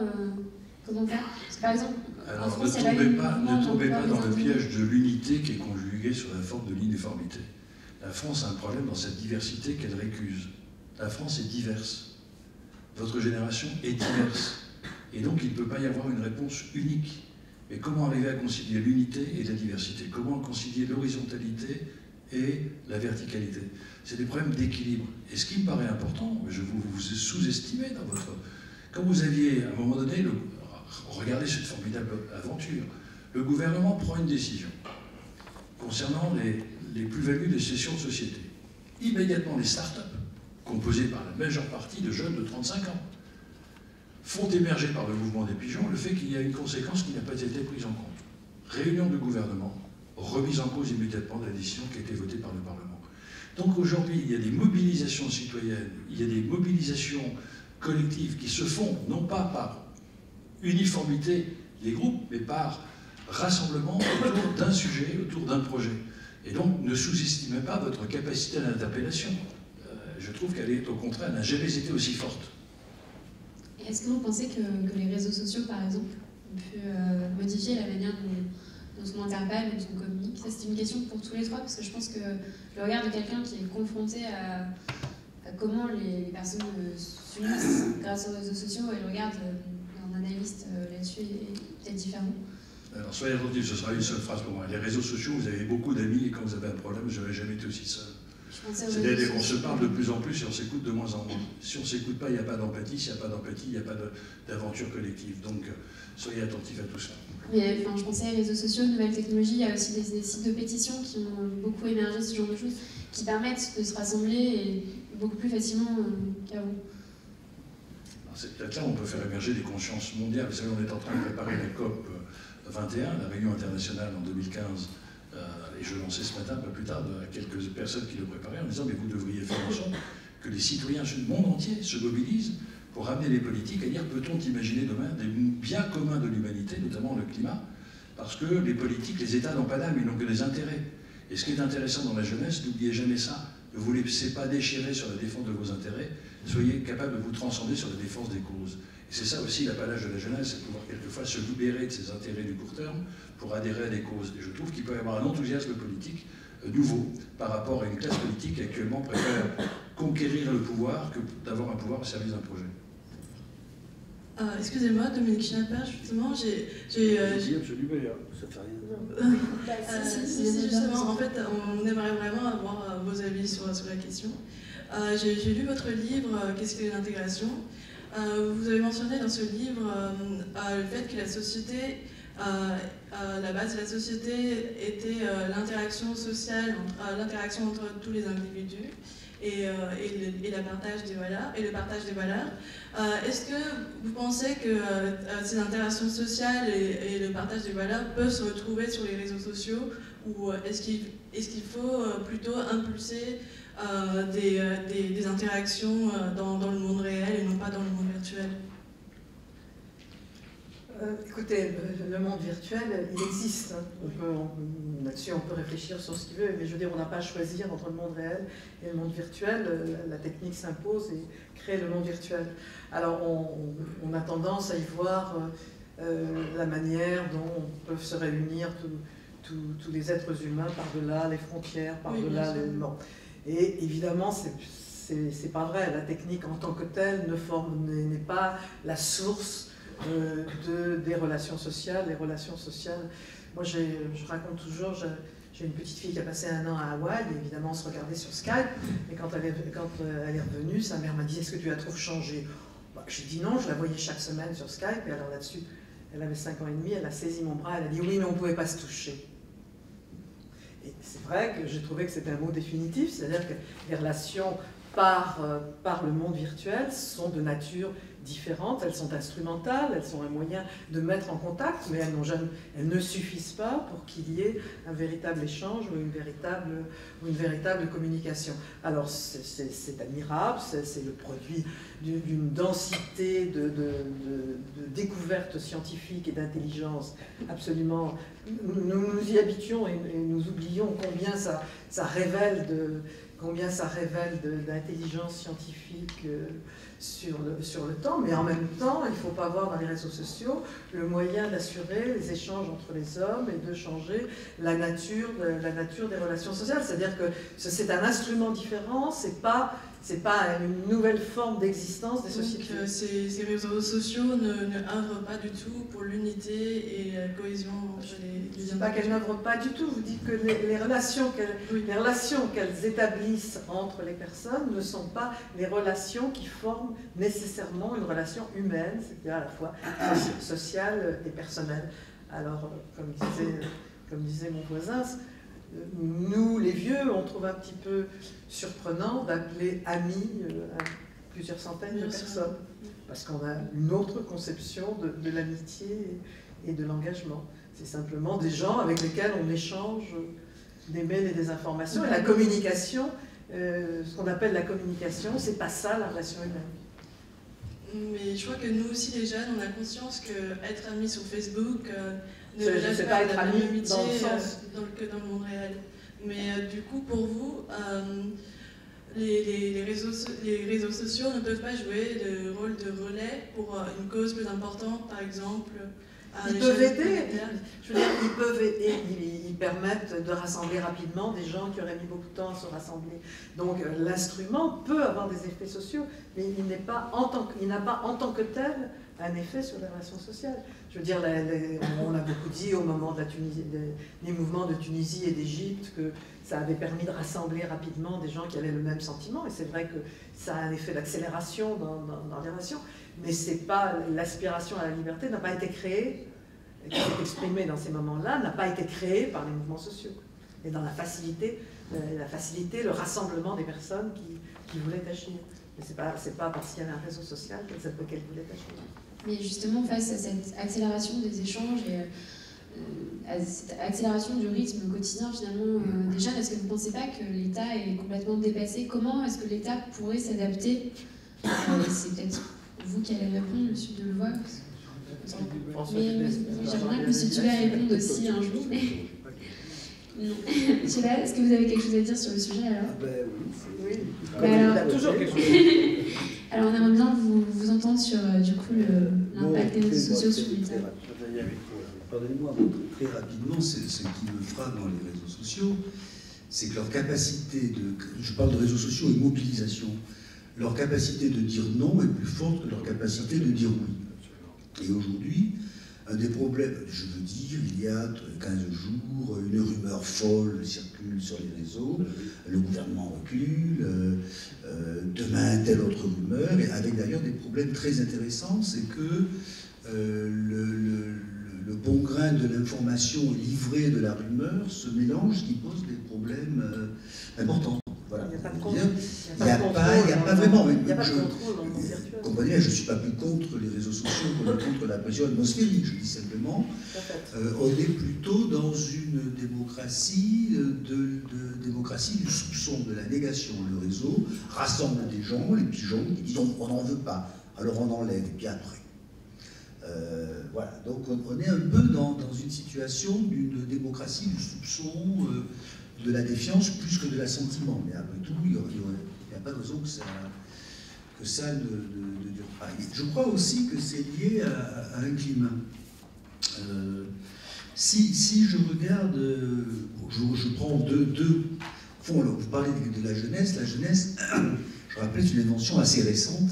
faire? Parce que, par exemple, alors, en France, ne tombez pas dans le piège de l'unité qui est conjuguée sur la forme de l'uniformité. La France a un problème dans cette diversité qu'elle récuse. La France est diverse. Votre génération est diverse. Et donc, il ne peut pas y avoir une réponse unique. Mais comment arriver à concilier l'unité et la diversité? Comment concilier l'horizontalité et la verticalité? C'est des problèmes d'équilibre. Et ce qui me paraît important, je vous sous-estimez dans votre... Quand vous aviez, à un moment donné, regardez cette formidable aventure, le gouvernement prend une décision concernant les plus-values des cessions de société. Immédiatement, les start-up, composés par la majeure partie de jeunes de 35 ans, font émerger par le mouvement des pigeons le fait qu'il y a une conséquence qui n'a pas été prise en compte. Réunion de gouvernement, remise en cause immédiatement de la décision qui a été votée par le Parlement. Donc aujourd'hui, il y a des mobilisations citoyennes, il y a des mobilisations collectives qui se font, non pas par uniformité des groupes, mais par rassemblement autour d'un sujet, autour d'un projet. Et donc, ne sous-estimez pas votre capacité d'interpellation. Je trouve qu'elle est, au contraire, n'a jamais été aussi forte. Est-ce que vous pensez que les réseaux sociaux, par exemple, ont pu modifier la manière dont on interpelle, dont on communique? Ça, c'est une question pour tous les trois, parce que je pense que le regard de quelqu'un qui est confronté à comment les personnes s'unissent grâce aux réseaux sociaux et le regard d'un analyste là-dessus est peut-être différent. Alors, soyez attentifs, ce sera une seule phrase pour moi. Les réseaux sociaux, vous avez beaucoup d'amis, et quand vous avez un problème, je n'aurais jamais été aussi seul. C'est-à-dire qu'on se parle de plus en plus et on s'écoute de moins en moins. Si on ne s'écoute pas, il n'y a pas d'empathie. S'il n'y a pas d'empathie, il n'y a pas d'aventure collective. Donc, soyez attentifs à tout ça. Mais enfin, je pensais aux réseaux sociaux, nouvelles technologies, il y a aussi des sites de pétition qui ont beaucoup émergé, ce genre de choses, qui permettent de se rassembler et beaucoup plus facilement qu'avant. Peut-être là, on peut faire émerger des consciences mondiales. Vous savez, on est en train de préparer la COP 21, la réunion internationale en 2015. Et je lançais ce matin, un peu plus tard, à quelques personnes qui le préparaient, en disant mais vous devriez faire en sorte que les citoyens du monde entier se mobilisent pour ramener les politiques à dire peut-on imaginer demain des biens communs de l'humanité, notamment le climat, parce que les politiques, les États n'ont pas d'âme, ils n'ont que des intérêts. Et ce qui est intéressant dans la jeunesse, n'oubliez jamais ça, Ne vous laissez pas déchirer sur la défense de vos intérêts, soyez capable de vous transcender sur la défense des causes. Et c'est ça aussi l'apanage de la jeunesse, c'est de pouvoir quelquefois se libérer de ses intérêts du court terme pour adhérer à des causes. Et je trouve qu'il peut y avoir un enthousiasme politique nouveau par rapport à une classe politique qui actuellement préfère conquérir le pouvoir que d'avoir un pouvoir au service d'un projet. Excusez-moi, Dominique Schnapper, justement, j'ai absolument, ça fait rien. si, justement, en fait, on aimerait vraiment avoir vos avis sur la question. J'ai lu votre livre, Qu'est-ce que l'intégration ? Vous avez mentionné dans ce livre le fait que la société, la base de la société était l'interaction sociale, l'interaction entre tous les individus et le partage des valeurs. Est-ce que vous pensez que ces interactions sociales et le partage des valeurs peuvent se retrouver sur les réseaux sociaux, ou est-ce qu'il faut plutôt impulser des interactions dans le monde réel et non pas dans le monde virtuel? Écoutez, le monde virtuel, il existe. Là-dessus, on peut réfléchir sur ce qu'il veut, mais je veux dire, on n'a pas à choisir entre le monde réel et le monde virtuel. La technique s'impose et crée le monde virtuel. Alors, on a tendance à y voir la manière dont peuvent se réunir tous les êtres humains par-delà les frontières, par-delà les... Bon. Et évidemment, c'est pas vrai. La technique en tant que telle n'est pas la source des relations sociales. Les relations sociales, moi je raconte toujours, j'ai une petite fille qui a passé 1 an à Hawaï, et évidemment on se regardait sur Skype, et quand elle est revenue, sa mère m'a dit: est-ce que tu la trouves changée? J'ai dit non, je la voyais chaque semaine sur Skype, et alors là-dessus, elle avait 5 ans et demi, elle a saisi mon bras, elle a dit oui, mais on ne pouvait pas se toucher. Et c'est vrai que j'ai trouvé que c'était un mot définitif, c'est-à-dire que les relations par le monde virtuel sont de nature différentes, elles sont instrumentales, elles sont un moyen de mettre en contact, mais elles ne suffisent pas pour qu'il y ait un véritable échange ou une véritable communication. Alors c'est admirable, c'est le produit d'une densité de découvertes scientifiques et d'intelligence absolument... Nous y habitions et nous oublions combien ça révèle d'intelligence scientifique sur le temps, mais en même temps, il ne faut pas voir dans les réseaux sociaux le moyen d'assurer les échanges entre les hommes et de changer la nature des relations sociales. C'est-à-dire que c'est un instrument différent, c'est pas une nouvelle forme d'existence des sociétés. Donc ces réseaux sociaux ne œuvrent pas du tout pour l'unité et la cohésion entre les Je ne dis pas qu'elles n'œuvrent pas du tout, je vous dis que les relations qu'elles établissent entre les personnes ne sont pas les relations qui forment nécessairement une relation humaine, c'est-à-dire à la fois sociale et personnelle. Alors, comme disait mon voisin, nous, les vieux, on trouve un petit peu surprenant d'appeler amis plusieurs centaines de personnes, parce qu'on a une autre conception de l'amitié et de l'engagement. C'est simplement des gens avec lesquels on échange des mails et des informations. Et la communication, ce qu'on appelle la communication, c'est pas ça la relation humaine. Mais je crois que nous aussi, les jeunes, on a conscience qu'être amis sur Facebook ne je sais pas être ami amitié dans le sens que dans le monde réel. Mais du coup, pour vous, les réseaux sociaux ne peuvent pas jouer le rôle de relais pour une cause plus importante, par exemple. Ils peuvent aider, je veux dire, ils peuvent aider, ils permettent de rassembler rapidement des gens qui auraient mis beaucoup de temps à se rassembler. Donc l'instrument peut avoir des effets sociaux, mais il n'a pas en tant que tel un effet sur les relations sociales. Je veux dire, on a beaucoup dit au moment de des mouvements de Tunisie et d'Égypte que ça avait permis de rassembler rapidement des gens qui avaient le même sentiment, et c'est vrai que ça a un effet d'accélération dans les relations, mais c'est pas l'aspiration à la liberté n'a pas été créée, qui s'est exprimée dans ces moments-là, n'a pas été créée par les mouvements sociaux, et dans la facilité, le rassemblement des personnes qui voulaient agir. Mais c'est pas parce qu'il y avait un réseau social qu'elles voulaient agir. Mais justement, face à cette accélération des échanges et à cette accélération du rythme quotidien finalement des jeunes, est-ce que vous ne pensez pas que l'État est complètement dépassé? Comment est-ce que l'État pourrait s'adapter? C'est peut-être vous qui allez répondre, monsieur Delevoye. Mais j'aimerais que monsieur Tubet réponde aussi un jour. Non. Je sais pas, est-ce que vous avez quelque chose à dire sur le sujet alors? Oui. Bah alors- Il a toujours quelque chose à dire. Alors on aimerait bien vous entendre sur du coup l'impact des réseaux sociaux sur l'État. Pardonnez-moi, très rapidement, ce qui me frappe dans les réseaux sociaux, c'est que leur capacité de... Je parle de réseaux sociaux et mobilisation. Leur capacité de dire non est plus forte que leur capacité de dire oui. Et aujourd'hui, un des problèmes, je veux dire, il y a 15 jours, une rumeur folle circule sur les réseaux, le gouvernement recule, demain telle autre rumeur, et avec d'ailleurs des problèmes très intéressants, c'est que le bon grain de l'information livrée de la rumeur se mélange, ce qui pose des problèmes importants. Voilà. Il n'y a pas de contrôle. Il n'y a pas vraiment. Il n'y a pas de contrôle dans le monde virtuel. Comprenez, je ne suis pas plus contre les réseaux sociaux que contre la pression atmosphérique. Je dis simplement, on est plutôt dans une démocratie démocratie du soupçon, de la négation. Le réseau rassemble des gens, les pigeons, qui disent on n'en veut pas, alors on enlève, et puis après. Voilà, donc on est un peu dans une situation d'une démocratie du soupçon, de la défiance plus que de l'assentiment. Mais après tout, il n'y a pas de raison que ça ne dure pas. Et je crois aussi que c'est lié à un climat. Si je regarde, je prends deux fonds, vous parlez de la jeunesse, je rappelle, c'est une invention assez récente.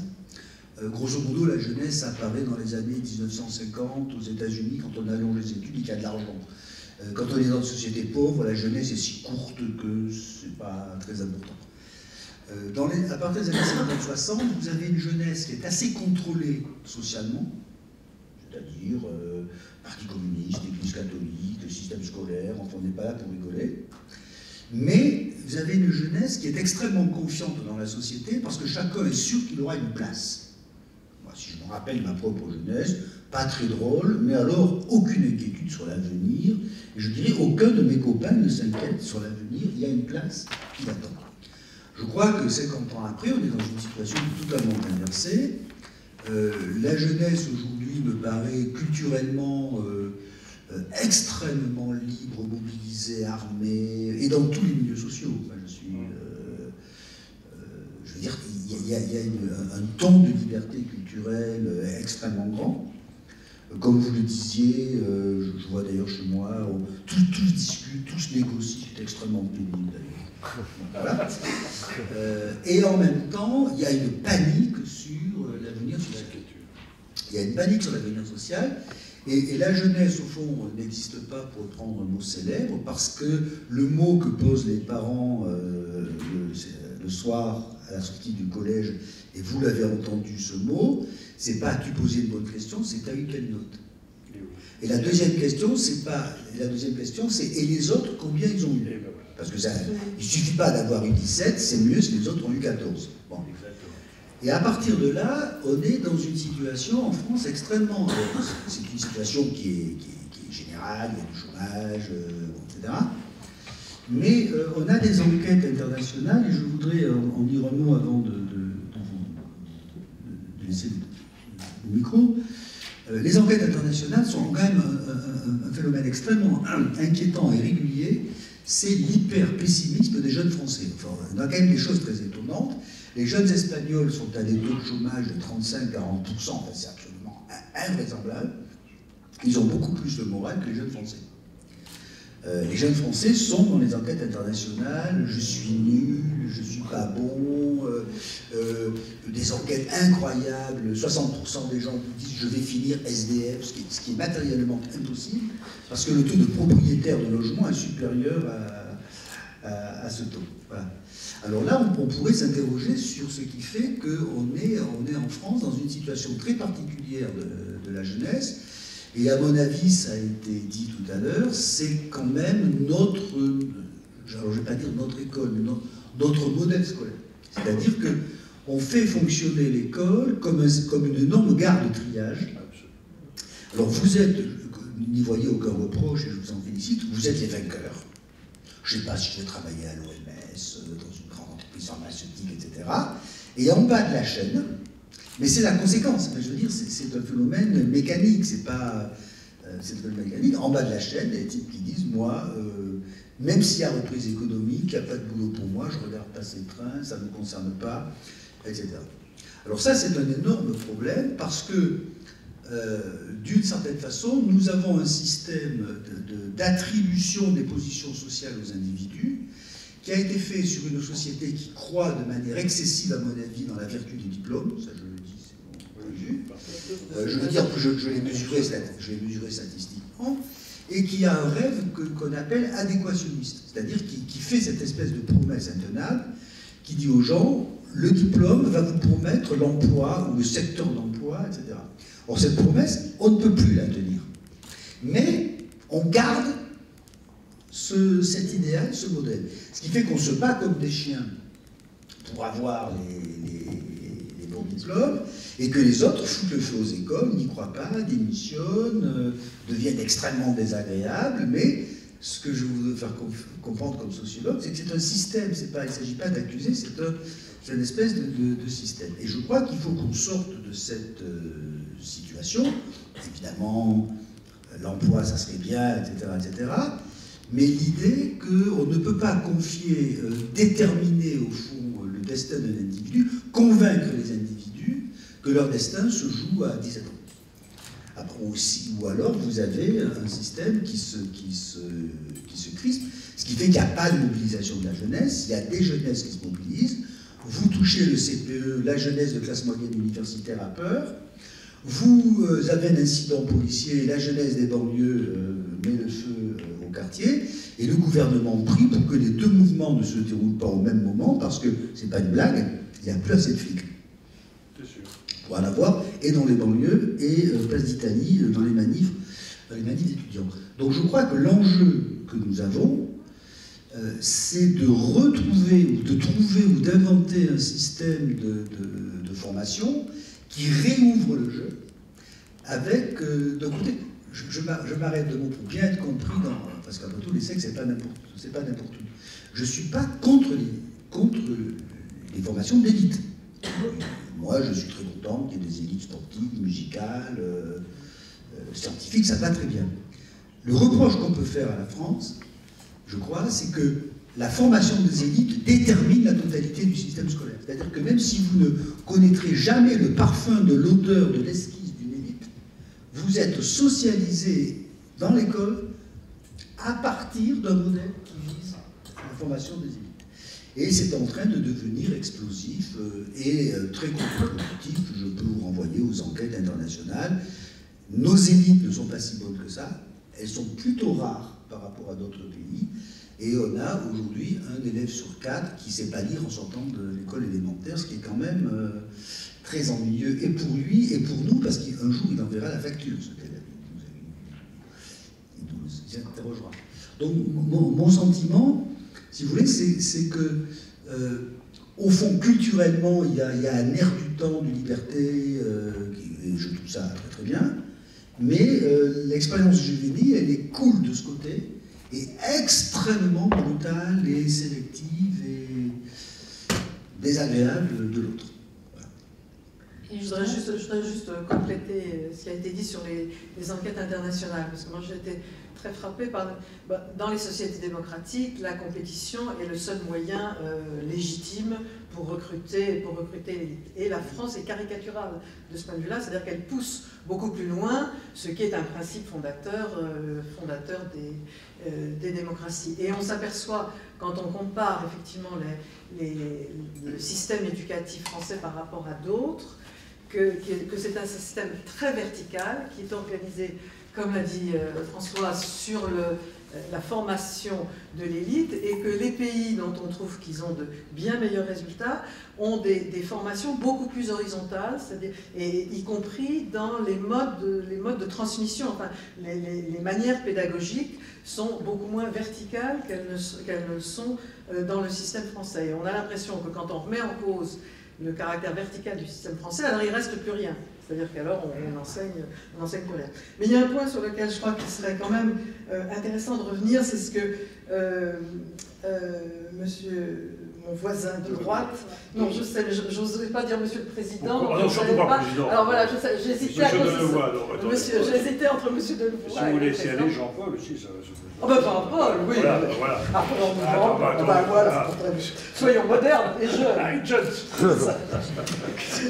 Grosso modo, la jeunesse apparaît dans les années 1950 aux États-Unis quand on allonge les études et qu'il y a de l'argent. Quand on est dans une société pauvre, la jeunesse est si courte que c'est pas très important. À partir des années 50-60, vous avez une jeunesse qui est assez contrôlée socialement, c'est-à-dire Parti communiste, Église catholique, système scolaire, enfin on n'est pas là pour rigoler. Mais vous avez une jeunesse qui est extrêmement confiante dans la société parce que chacun est sûr qu'il aura une place. Moi, si je me rappelle ma propre jeunesse, pas très drôle, mais alors aucune inquiétude sur l'avenir. Et je dirais, aucun de mes copains ne s'inquiète sur l'avenir, il y a une place qui l'attend. Je crois que 50 ans après, on est dans une situation totalement inversée. La jeunesse aujourd'hui me paraît culturellement extrêmement libre, mobilisée, armée, et dans tous les milieux sociaux. Enfin, je veux dire, il y a un ton de liberté culturelle extrêmement grand. Comme vous le disiez, je vois d'ailleurs chez moi, tous discutent, tous négocient, c'est extrêmement pénible d'ailleurs. Voilà. Et en même temps, il y a une panique sur l'avenir social. Il y a une panique sur l'avenir social. Et la jeunesse, au fond, n'existe pas, pour reprendre un mot célèbre, parce que le mot que posent les parents le soir à la sortie du collège, et vous l'avez entendu ce mot, c'est pas as-tu posé une bonne question, c'est t'as eu quelle note. Et la deuxième question, c'est et les autres, combien ils ont eu. Parce que il suffit pas d'avoir eu 17, c'est mieux si les autres ont eu 14. Bon. Et à partir de là, on est dans une situation en France extrêmement... c'est une situation qui est générale, il y a du chômage, etc. Mais on a des enquêtes internationales, et je voudrais en dire un mot avant de laisser le micro. Les enquêtes internationales sont quand même un phénomène extrêmement inquiétant et régulier, c'est l'hyper-pessimisme des jeunes Français. Enfin, on a quand même des choses très étonnantes. Les jeunes Espagnols sont à des taux de chômage de 35-40%, enfin, c'est absolument invraisemblable. Ils ont beaucoup plus de morale que les jeunes Français. Les jeunes Français sont dans les enquêtes internationales, je suis nul, je suis pas bon, des enquêtes incroyables, 60% des gens vous disent je vais finir SDF, ce qui est matériellement impossible, parce que le taux de propriétaires de logement est supérieur à ce taux. Voilà. Alors là, on pourrait s'interroger sur ce qui fait qu'on est en France dans une situation très particulière de la jeunesse. Et à mon avis, ça a été dit tout à l'heure, c'est quand même notre, je ne vais pas dire notre école, mais notre modèle scolaire. C'est-à-dire qu'on fait fonctionner l'école comme une énorme gare de triage. Alors vous n'y voyez aucun reproche, et je vous en félicite, vous êtes les vainqueurs. Je ne sais pas si je vais travailler à l'OMS, dans une grande entreprise pharmaceutique, etc. Et en bas de la chaîne, mais c'est la conséquence, je veux dire, c'est un phénomène mécanique, c'est un phénomène mécanique. En bas de la chaîne, il y a des types qui disent, moi, Même s'il y a reprise économique, il n'y a pas de boulot pour moi, je regarde passer le train, ça ne me concerne pas, etc. Alors ça, c'est un énorme problème parce que, d'une certaine façon, nous avons un système d'attribution des positions sociales aux individus qui a été fait sur une société qui croit de manière excessive, à mon avis, dans la vertu des diplômes, ça je le dis, c'est mon point de vue. Je veux dire que je l'ai mesuré statistiquement, et qui a un rêve qu'on appelle adéquationniste, c'est-à-dire qui fait cette espèce de promesse intenable, qui dit aux gens, le diplôme va vous promettre l'emploi ou le secteur d'emploi, etc. Or, cette promesse, on ne peut plus la tenir. Mais on garde cet idéal, ce modèle. Ce qui fait qu'on se bat comme des chiens pour avoir les bons diplômes, et que les autres foutent le feu aux écoles, n'y croient pas, démissionnent, deviennent extrêmement désagréables, mais ce que je veux faire comprendre comme sociologue, c'est que c'est un système, il ne s'agit pas d'accuser, c'est une espèce de système. Et je crois qu'il faut qu'on sorte de cette situation. Évidemment, l'emploi, ça serait bien, etc., etc., mais l'idée qu'on ne peut pas confier, déterminer au fond le destin d'un individu, convaincre les individus que leur destin se joue à 17 ans. Après aussi, ou alors vous avez un système qui se crispe, ce qui fait qu'il n'y a pas de mobilisation de la jeunesse, il y a des jeunesses qui se mobilisent, vous touchez le CPE, la jeunesse de classe moyenne universitaire a peur, vous avez un incident policier, la jeunesse des banlieues met le feu au quartier, et le gouvernement prie pour que les deux mouvements ne se déroulent pas au même moment, parce que, c'est pas une blague, il n'y a plus assez de flics. Pour en avoir, et dans les banlieues, et place d'Italie, dans les manifs d'étudiants. Donc je crois que l'enjeu que nous avons, c'est de retrouver, ou de trouver, ou d'inventer un système de formation qui réouvre le jeu, avec, d'un côté, je m'arrête de mots pour bien être compris, parce qu'après tout, les sexes, c'est pas n'importe où. Je ne suis pas contre les formations d'élite. Moi, je suis très content qu'il y ait des élites sportives, musicales, scientifiques, ça va très bien. Le reproche qu'on peut faire à la France, je crois, c'est que la formation des élites détermine la totalité du système scolaire. C'est-à-dire que même si vous ne connaîtrez jamais le parfum de l'odeur de l'esquisse d'une élite, vous êtes socialisé dans l'école à partir d'un modèle qui vise la formation des élites. Et c'est en train de devenir explosif et très contre-productif. Je peux vous renvoyer aux enquêtes internationales. Nos élites ne sont pas si bonnes que ça. Elles sont plutôt rares par rapport à d'autres pays. Et on a aujourd'hui un élève sur 4 qui ne sait pas lire en sortant de l'école élémentaire, ce qui est quand même très ennuyeux, et pour lui et pour nous, parce qu'un jour il enverra la facture, cet élève. Il nous interrogera. Donc mon sentiment, si vous voulez, c'est que, au fond, culturellement, il y a un air du temps, de liberté, et je trouve ça très très bien, mais l'expérience juvénile, elle est cool de ce côté, et extrêmement brutale et sélective et désagréable de l'autre. Voilà. Je voudrais juste compléter ce qui a été dit sur les enquêtes internationales, parce que moi j'ai été très frappée par... Dans les sociétés démocratiques, la compétition est le seul moyen légitime pour recruter l'élite. Et la France est caricaturale de ce point de vue-là, c'est-à-dire qu'elle pousse beaucoup plus loin ce qui est un principe fondateur des démocraties. Et on s'aperçoit, quand on compare effectivement le système éducatif français par rapport à d'autres, que c'est un système très vertical, qui est organisé, comme l'a dit François, sur la formation de l'élite, et que les pays dont on trouve qu'ils ont de bien meilleurs résultats ont des formations beaucoup plus horizontales, et y compris dans les modes de transmission. Enfin, les manières pédagogiques sont beaucoup moins verticales qu'elles ne le sont dans le système français. Et on a l'impression que quand on remet en cause le caractère vertical du système français, alors il ne reste plus rien. C'est-à-dire qu'alors on enseigne plus rien. Mais il y a un point sur lequel je crois qu'il serait quand même intéressant de revenir, c'est ce que monsieur mon voisin de droite. Non, je sais, j'oserais pas dire Monsieur le Président. Oh, non, surtout pas Président. Alors voilà, j'hésitais j'hésitais entre Monsieur Delevoye. Si vous laissez aller Jean-Paul aussi, ça va se faire. Ah ben Jean-Paul, oui. Voilà. Voilà. Soyons modernes et jeunes.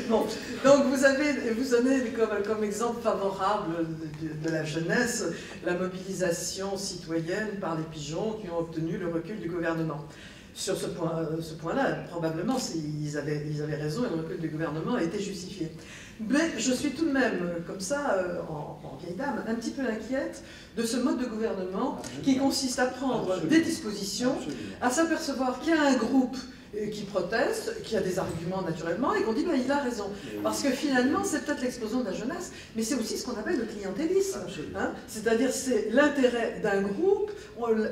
Bon. Donc vous avez comme exemple favorable de la jeunesse la mobilisation citoyenne par les pigeons qui ont obtenu le recul du gouvernement. Sur ce point-là, probablement, ils avaient raison et le recul du gouvernement a été justifié. Mais je suis tout de même, comme ça, en vieille dame, un petit peu inquiète de ce mode de gouvernement qui consiste à prendre des dispositions, à s'apercevoir qu'il y a un groupe qui proteste, qui a des arguments naturellement, et qu'on dit il a raison. Parce que finalement, c'est peut-être l'explosion de la jeunesse, mais c'est aussi ce qu'on appelle le clientélisme. Hein, c'est-à-dire c'est l'intérêt d'un groupe,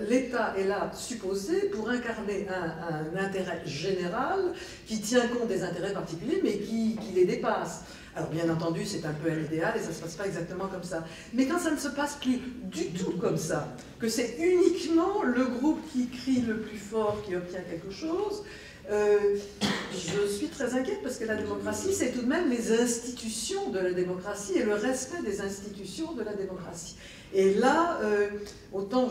l'État est là supposé pour incarner un intérêt général qui tient compte des intérêts particuliers, mais qui les dépasse. Alors bien entendu, c'est un peu à l'idéal et ça ne se passe pas exactement comme ça. Mais quand ça ne se passe plus du tout comme ça, que c'est uniquement le groupe qui crie le plus fort qui obtient quelque chose, je suis très inquiète parce que la démocratie, c'est tout de même les institutions de la démocratie et le respect des institutions de la démocratie. Et là, autant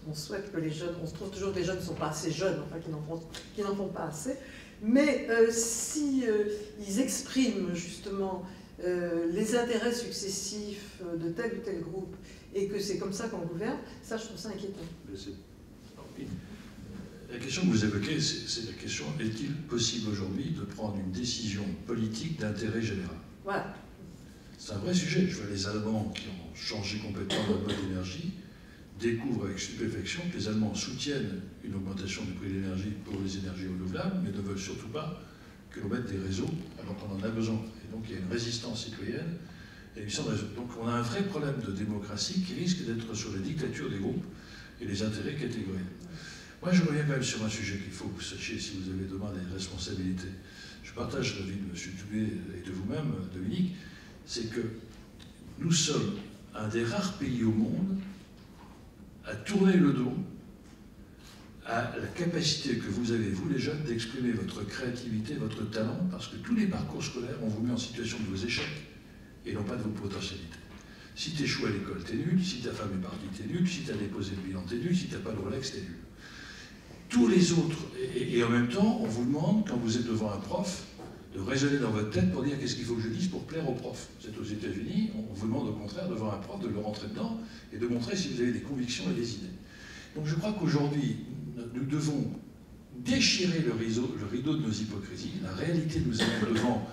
on souhaite que les jeunes, on se trouve toujours que les jeunes ne sont pas assez jeunes, enfin qui n'en font pas assez, mais si ils expriment justement les intérêts successifs de tel ou tel groupe et que c'est comme ça qu'on gouverne, ça je trouve ça inquiétant. La question que vous évoquez, c'est la question, est-il possible aujourd'hui de prendre une décision politique d'intérêt général? Voilà. C'est un vrai sujet. Je vois les Allemands qui ont changé complètement leur mode d'énergie, découvrent avec stupéfaction que les Allemands soutiennent une augmentation du prix de l'énergie pour les énergies renouvelables, mais ne veulent surtout pas que l'on mette des réseaux alors qu'on en a besoin. Et donc il y a une résistance citoyenne et une sorte de réseau. Donc on a un vrai problème de démocratie qui risque d'être sur la dictature des groupes et les intérêts catégoriels. Moi je reviens quand même sur un sujet qu'il faut que vous sachiez si vous avez demain des responsabilités. Je partage l'avis de M. Dubé et de vous-même, Dominique, c'est que nous sommes un des rares pays au monde à tourner le dos à la capacité que vous avez, vous les jeunes, d'exprimer votre créativité, votre talent, parce que tous les parcours scolaires ont vous mis en situation de vos échecs et non pas de vos potentialités. Si tu échoues à l'école, t'es nul, si ta femme est partie, t'es nul, si tu as déposé le bilan, t'es nul, si tu n'as pas le Rolex, t'es nul. Tous les autres, et en même temps, on vous demande, quand vous êtes devant un prof, de raisonner dans votre tête pour dire qu'est-ce qu'il faut que je dise pour plaire au prof. Vous êtes aux États-Unis, on vous demande au contraire devant un prof de le rentrer dedans et de montrer si vous avez des convictions et des idées. Donc je crois qu'aujourd'hui, nous devons déchirer le rideau de nos hypocrisies. La réalité nous amène devant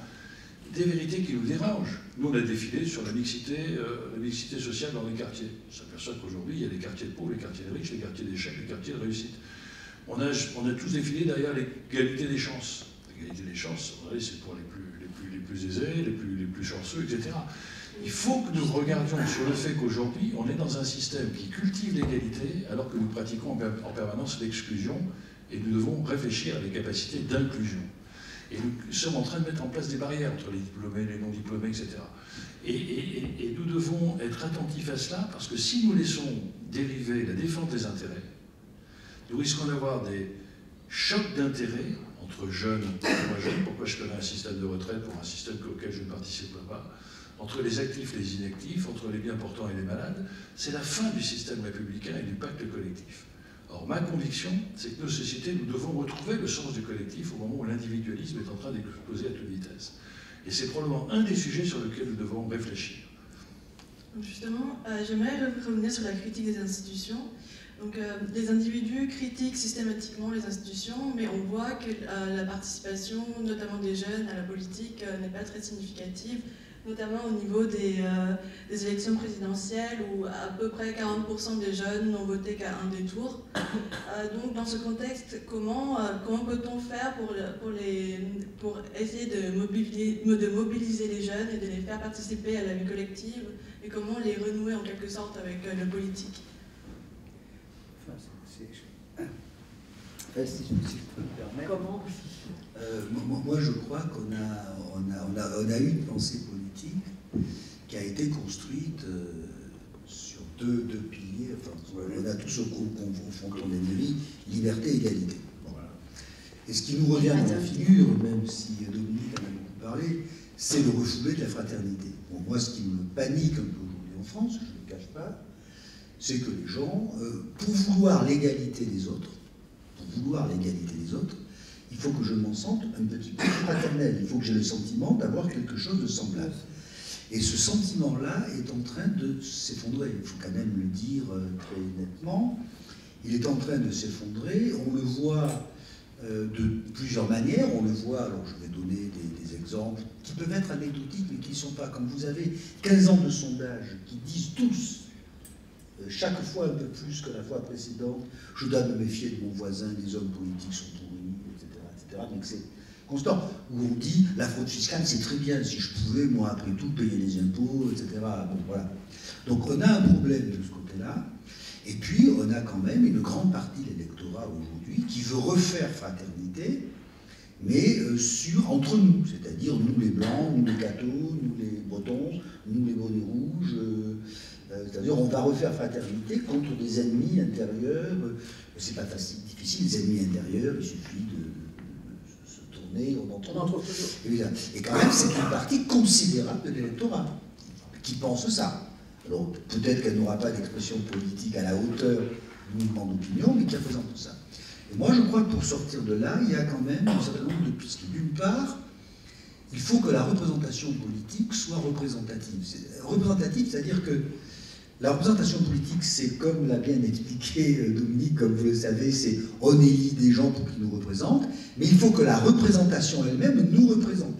des vérités qui nous dérangent. Nous, on a défilé sur la mixité sociale dans les quartiers. On s'aperçoit qu'aujourd'hui, il y a les quartiers de pauvres, les quartiers de riches, les quartiers d'échecs, les quartiers de réussite. On a tous défilé derrière l'égalité des chances. L'égalité des chances, c'est pour les plus aisés, les plus chanceux, etc. Il faut que nous regardions sur le fait qu'aujourd'hui, on est dans un système qui cultive l'égalité alors que nous pratiquons en permanence l'exclusion et nous devons réfléchir à des capacités d'inclusion. Et nous sommes en train de mettre en place des barrières entre les diplômés, les non-diplômés, etc. Et nous devons être attentifs à cela parce que si nous laissons dériver la défense des intérêts, nous risquons d'avoir des chocs d'intérêts entre jeunes et moins jeunes. Pourquoi je connais un système de retraite pour un système auquel je ne participerai pas? Entre les actifs et les inactifs, entre les bien portants et les malades, c'est la fin du système républicain et du pacte collectif. Or, ma conviction, c'est que nos sociétés, nous devons retrouver le sens du collectif au moment où l'individualisme est en train d'exploser à toute vitesse. Et c'est probablement un des sujets sur lesquels nous devons réfléchir. Justement, j'aimerais revenir sur la critique des institutions. Donc, les individus critiquent systématiquement les institutions, mais on voit que la participation, notamment des jeunes, à la politique n'est pas très significative, notamment au niveau des élections présidentielles où à peu près 40% des jeunes n'ont voté qu'à un des tours. Donc dans ce contexte, comment peut-on faire pour essayer de mobiliser les jeunes et de les faire participer à la vie collective et comment les renouer en quelque sorte avec le politique? Si je peux me permettre. Comment? Moi, je crois qu'on a eu une pensée politique qui a été construite sur deux piliers. Enfin, on a tous au fond qu'on aime vie, liberté et égalité. Bon, voilà. Et ce qui nous revient dans la figure, même si Dominique en a beaucoup parlé, c'est le refoulé de la fraternité. Bon, moi, ce qui me panique un peu aujourd'hui en France, je ne le cache pas, c'est que les gens, pour vouloir l'égalité des autres, il faut que je m'en sente un petit peu fraternel. Il faut que j'ai le sentiment d'avoir quelque chose de semblable. Et ce sentiment-là est en train de s'effondrer. Il faut quand même le dire très nettement. Il est en train de s'effondrer. On le voit de plusieurs manières. On le voit, alors je vais donner des exemples qui peuvent être anecdotiques, mais qui ne sont pas. Comme vous avez 15 ans de sondages qui disent tous, chaque fois un peu plus que la fois précédente, je dois me méfier de mon voisin, les hommes politiques sont pourris, etc. Donc c'est constant. Où on dit, la fraude fiscale, c'est très bien, si je pouvais, moi, après tout, payer les impôts, etc. Bon, voilà. Donc on a un problème de ce côté-là. Et puis, on a quand même une grande partie de l'électorat aujourd'hui qui veut refaire fraternité, mais entre nous, c'est-à-dire nous les Blancs, nous les Cathos, nous les Bretons, nous les Bonnets Rouges, c'est-à-dire on va refaire fraternité contre des ennemis intérieurs. C'est pas facile, difficile, les ennemis intérieurs, il suffit de se tourner, on en trouve toujours. Et quand même, c'est une partie considérable de l'électorat qui pense ça. Alors peut-être qu'elle n'aura pas d'expression politique à la hauteur du mouvement d'opinion, mais qui représente tout ça. Et moi, je crois que pour sortir de là, il y a quand même un certain nombre de pistes. D'une part, il faut que la représentation politique soit représentative. Représentative, c'est-à-dire que la représentation politique, c'est comme l'a bien expliqué Dominique, comme vous le savez, c'est on élit des gens pour qu'ils nous représentent, mais il faut que la représentation elle-même nous représente.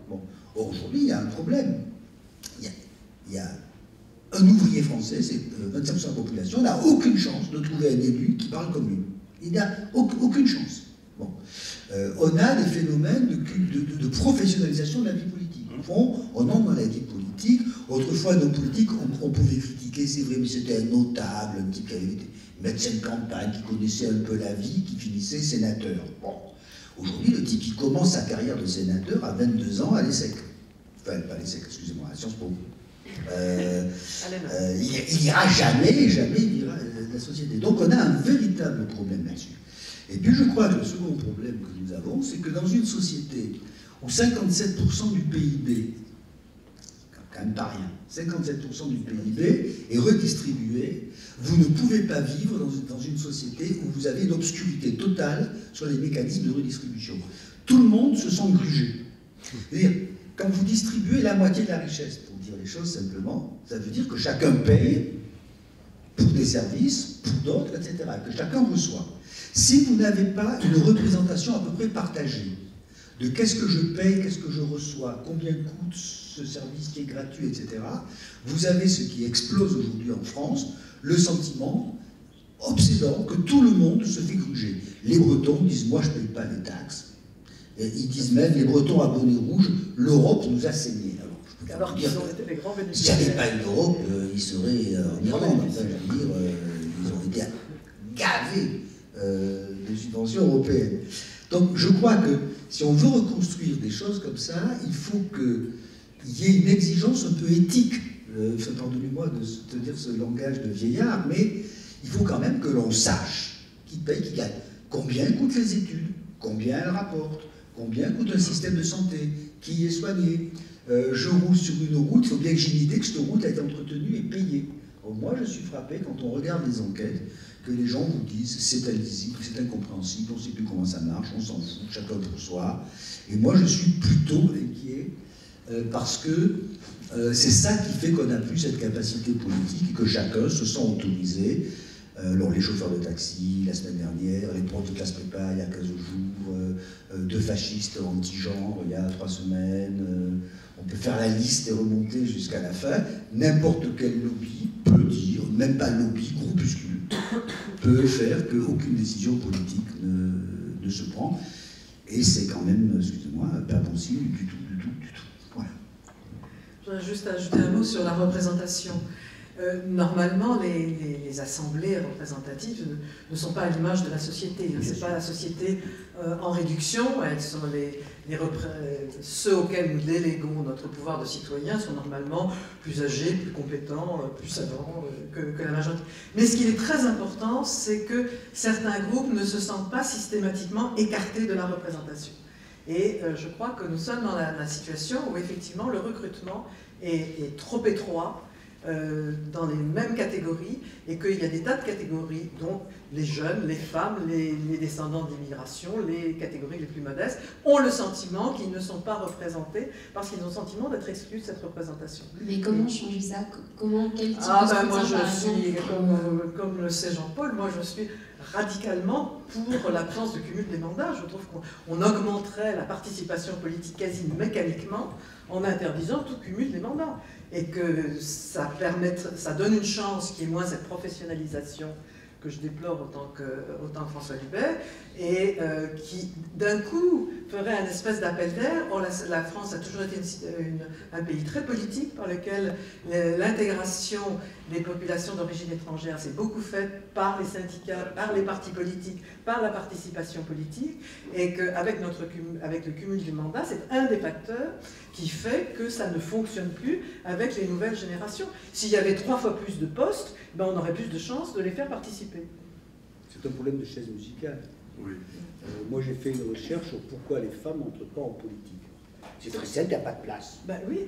Bon. Or, aujourd'hui, il y a un problème. Il y a un ouvrier français, c'est 25% de la population, n'a aucune chance de trouver un élu qui parle comme lui. Il n'a aucune chance. Bon. On a des phénomènes de professionnalisation de la vie politique. Au fond, on entre dans la vie politique. Autrefois, nos politiques, on pouvait critiquer, c'est vrai, mais c'était un notable, un type qui avait été médecin de campagne, qui connaissait un peu la vie, qui finissait sénateur. Bon. Aujourd'hui, le type, il commence sa carrière de sénateur à 22 ans à l'ESSEC. Enfin, pas l'ESSEC, excusez-moi, à Sciences Po. Il n'ira jamais la société. Donc on a un véritable problème là-dessus. Et puis je crois que le second problème que nous avons, c'est que dans une société où 57% du PIB, quand même pas rien, 57% du PIB est redistribué, vous ne pouvez pas vivre dans une société où vous avez une obscurité totale sur les mécanismes de redistribution. Tout le monde se sent grugé. C'est-à-dire, quand vous distribuez la moitié de la richesse, pour dire les choses simplement, ça veut dire que chacun paye pour des services, pour d'autres, etc., que chacun reçoit. Si vous n'avez pas une représentation à peu près partagée de qu'est-ce que je paye, qu'est-ce que je reçois, combien coûte ce service qui est gratuit, etc., vous avez ce qui explose aujourd'hui en France, le sentiment obsédant que tout le monde se fait gruger. Les Bretons disent « moi je ne paye pas les taxes ». Et ils disent même, les Bretons à bonnet rouge, l'Europe nous a saigné. Alors qu'ils ont été les grands bénéficiaires. S'il n'y avait pas eu l'Europe, ils seraient en Irlande. Enfin, je veux dire, ils ont été gavés de subventions européennes. Donc je crois que si on veut reconstruire des choses comme ça, il faut qu'il y ait une exigence un peu éthique. Pardonnez-moi de tenir ce langage de vieillard, mais il faut quand même que l'on sache qui paye, qui gagne. Combien coûtent les études? Combien elles rapportent? Combien coûte un système de santé? Qui est soigné? Je roule sur une route, il faut bien que j'ai une idée que cette route a été entretenue et payée. Alors moi, je suis frappé quand on regarde les enquêtes, que les gens vous disent c'est illisible, c'est incompréhensible, on ne sait plus comment ça marche, on s'en fout, chacun pour soi. Et moi, je suis plutôt inquiet parce que c'est ça qui fait qu'on n'a plus cette capacité politique et que chacun se sent autorisé. Alors les chauffeurs de taxi, la semaine dernière, les profs de classe prépa il y a 15 jours, deux fascistes anti-genre il y a 3 semaines, on peut faire la liste et remonter jusqu'à la fin. N'importe quel lobby peut dire, même pas lobby, groupuscule, peut faire qu'aucune décision politique ne se prend. Et c'est quand même, excusez-moi, pas bon signe du tout. Voilà. Je voudrais juste ajouter un mot sur la représentation. Normalement, les assemblées représentatives ne sont pas à l'image de la société. Ce n'est pas la société en réduction. Elles sont ceux auxquels nous déléguons notre pouvoir de citoyen sont normalement plus âgés, plus compétents, plus savants que la majorité. Mais ce qui est très important, c'est que certains groupes ne se sentent pas systématiquement écartés de la représentation. Et je crois que nous sommes dans la situation où effectivement le recrutement est trop étroit dans les mêmes catégories et qu'il y a des tas de catégories, dont les jeunes, les femmes, les descendants d'immigration, les catégories les plus modestes, ont le sentiment qu'ils ne sont pas représentés parce qu'ils ont le sentiment d'être exclus de cette représentation. Mais comment changer ça? Quel type de moi soutien, par je suis, exemple, comme le sait Jean-Paul, moi je suis radicalement pour l'absence de cumul des mandats. Je trouve qu'on augmenterait la participation politique quasi mécaniquement en interdisant tout cumul des mandats. Et que ça donne une chance qu'il y ait moins cette professionnalisation que je déplore autant que François Dubet, et qui d'un coup ferait un espèce d'appel d'air. Or, la France a toujours été un pays très politique par lequel l'intégration des populations d'origine étrangère s'est beaucoup faite par les syndicats, par les partis politiques, par la participation politique, et qu'avec le cumul du mandat, c'est un des facteurs qui fait que ça ne fonctionne plus avec les nouvelles générations. S'il y avait 3 fois plus de postes, ben on aurait plus de chances de les faire participer. C'est un problème de chaise musicale. Oui. Moi, j'ai fait une recherche sur pourquoi les femmes n'entrent pas en politique. C'est très simple, il n'y a pas de place. Ben oui,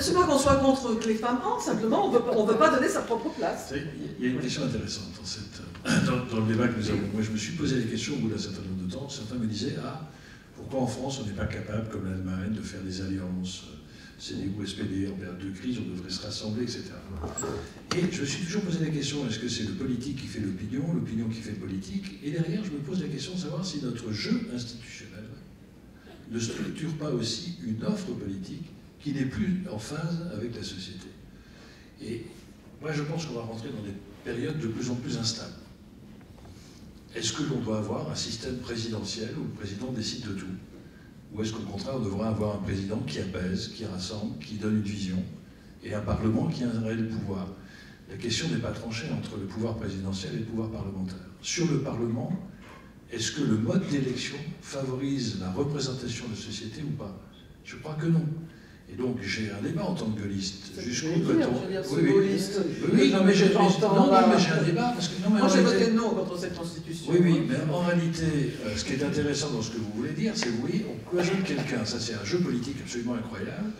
c'est pas qu'on soit contre que les femmes entrent, simplement on ne veut pas donner sa propre place. Il y a une question intéressante dans le débat que nous avons. Moi, je me suis posé des questions au bout d'un certain nombre de temps. Certains me disaient, pourquoi en France on n'est pas capable, comme l'Allemagne, de faire des alliances CDU, SPD, en période de crise, on devrait se rassembler, etc. Et je me suis toujours posé la question, est-ce que c'est le politique qui fait l'opinion qui fait le politique? Et derrière, je me pose la question de savoir si notre jeu institutionnel ne structure pas aussi une offre politique qui n'est plus en phase avec la société. Et moi, je pense qu'on va rentrer dans des périodes de plus en plus instables. Est-ce que l'on doit avoir un système présidentiel où le président décide de tout? Ou est-ce qu'au contraire, on devrait avoir un président qui apaise, qui rassemble, qui donne une vision, et un Parlement qui a un réel pouvoir? La question n'est pas tranchée entre le pouvoir présidentiel et le pouvoir parlementaire. Sur le Parlement, est-ce que le mode d'élection favorise la représentation de la société ou pas? Je crois que non. Et donc j'ai un débat en tant que gaulliste. Jusqu'où doit-on... Oui, non mais j'ai un débat parce que... Moi j'ai voté non contre cette constitution. Oui, mais en réalité, ce qui est intéressant dans ce que vous voulez dire, c'est oui, on cloisonne quelqu'un, ça c'est un jeu politique absolument incroyable.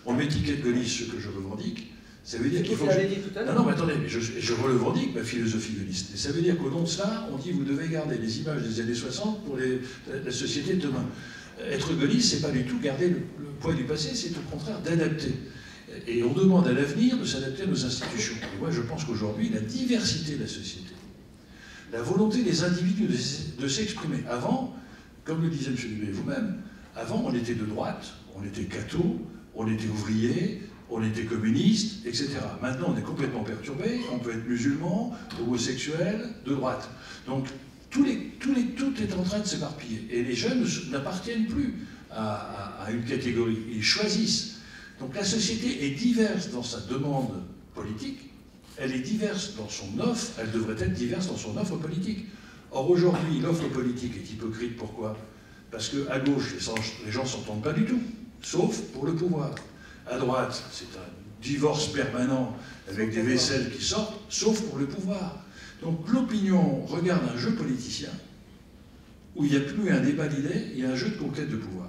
On m'étiquette gaulliste, ce que je revendique. Ça veut dire qu'il faut... Non, mais attendez, je revendique ma philosophie gaulliste. Et ça veut dire qu'au nom de cela, on dit vous devez garder les images des années 60 pour la société de demain. Être gaulliste, c'est pas du tout garder le poids du passé, c'est au contraire d'adapter. Et on demande à l'avenir de s'adapter à nos institutions. Et moi, je pense qu'aujourd'hui, la diversité de la société, la volonté des individus de s'exprimer. Avant, comme le disait M. Dubé vous-même, avant, on était de droite, on était cathos, on était ouvrier, on était communiste, etc. Maintenant, on est complètement perturbé, on peut être musulman, homosexuel, de droite. Donc, tout est en train de s'éparpiller. Et les jeunes n'appartiennent plus à une catégorie. Ils choisissent. Donc la société est diverse dans sa demande politique, elle est diverse dans son offre, elle devrait être diverse dans son offre politique. Or aujourd'hui, l'offre politique est hypocrite. Pourquoi? Parce qu'à gauche, les gens ne s'entendent pas du tout, sauf pour le pouvoir. À droite, c'est un divorce permanent avec des vaisselles qui sortent, sauf pour le pouvoir. Donc l'opinion regarde un jeu politicien où il n'y a plus un débat d'idées, il y a un jeu de conquête de pouvoir.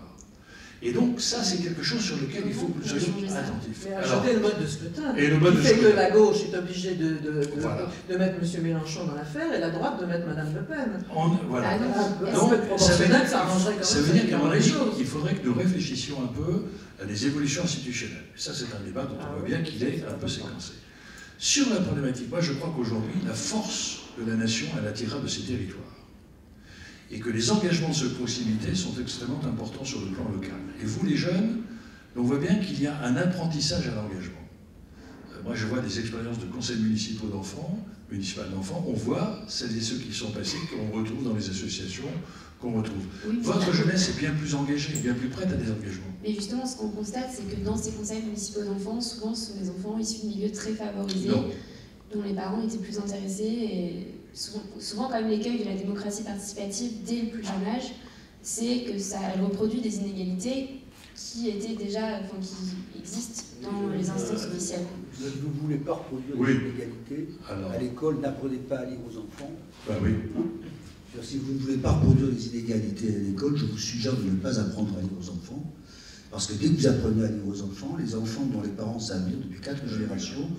Et donc ça, c'est quelque chose sur lequel il faut que nous soyons attentifs. Mais ajouter le mode de scrutin, et le mode qui de fait scrutin. que la gauche est obligée de mettre M. Mélenchon dans l'affaire et la droite de mettre Mme Le Pen. Voilà. Donc, ça veut dire qu'à mon avis, il faudrait que nous réfléchissions un peu à des évolutions institutionnelles. Et ça, c'est un débat dont on voit bien qu'il est un peu séquencé. Sur la problématique, moi je crois qu'aujourd'hui, la force de la nation, elle attirera de ses territoires. Et que les engagements de cette proximité sont extrêmement importants sur le plan local. Et vous, les jeunes, on voit bien qu'il y a un apprentissage à l'engagement. Moi, je vois des expériences de conseils municipaux d'enfants, on voit celles et ceux qui sont passés, qu'on retrouve dans les associations, qu'on retrouve. Oui, votre jeunesse est bien plus engagée, bien plus prête à des engagements. Mais justement, ce qu'on constate, c'est que dans ces conseils municipaux d'enfants, souvent, ce sont des enfants issus de milieux très favorisés. dont les parents étaient plus intéressés. Et souvent quand même, l'écueil de la démocratie participative dès le plus jeune âge, c'est que elle reproduit des inégalités qui étaient déjà, qui existent dans les instances officielles. Vous ne voulez pas reproduire Oui. les inégalités. Alors. À l'école, n'apprenez pas à lire aux enfants. Bah oui. Si vous ne voulez pas reproduire les inégalités à l'école, je vous suggère de ne pas apprendre à lire aux enfants. Parce que dès que vous apprenez à lire aux enfants, les enfants dont les parents savent lire depuis 4 générations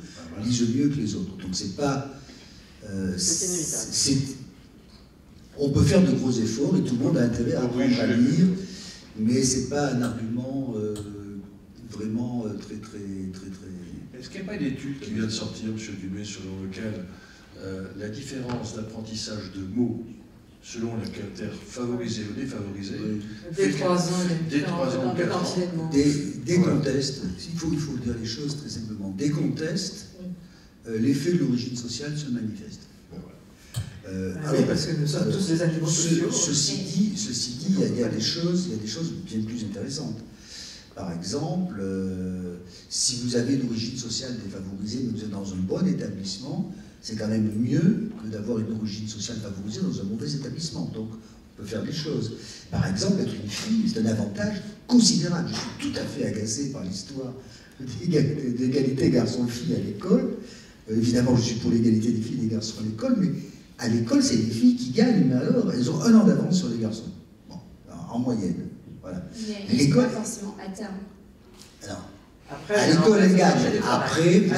lisent mieux que les autres. Donc c'est pas... C'est inévitable. On peut faire de gros efforts et tout le monde a intérêt à apprendre à lire, mais c'est pas un argument vraiment très... Est-ce qu'il n'y a pas une étude qui vient de sortir, M. Dubé, selon laquelle la différence d'apprentissage de mots selon le caractère favorisé ou défavorisé, Dès 3 ans, dès 3 ans, 4 ans, Des contests, il faut dire les choses très simplement, des contests, l'effet de l'origine sociale se manifeste. Oui, parce que nous sommes tous des animaux sociaux. Ceci dit, il y a des choses bien plus intéressantes. Par exemple, si vous avez une origine sociale défavorisée, mais vous êtes dans un bon établissement, c'est quand même mieux que d'avoir une origine sociale favorisée dans un mauvais établissement. Donc, on peut faire des choses. Par exemple, être une fille, c'est un avantage considérable. Je suis tout à fait agacé par l'histoire d'égalité garçons-filles à l'école. Évidemment, je suis pour l'égalité des filles et des garçons à l'école, mais à l'école, c'est les filles qui gagnent, mais alors, elles ont 1 an d'avance sur les garçons. Bon, en moyenne. Voilà. Mais l'école, pas forcément à terme. Alors, Après, à l'école, elles gagnent. Après,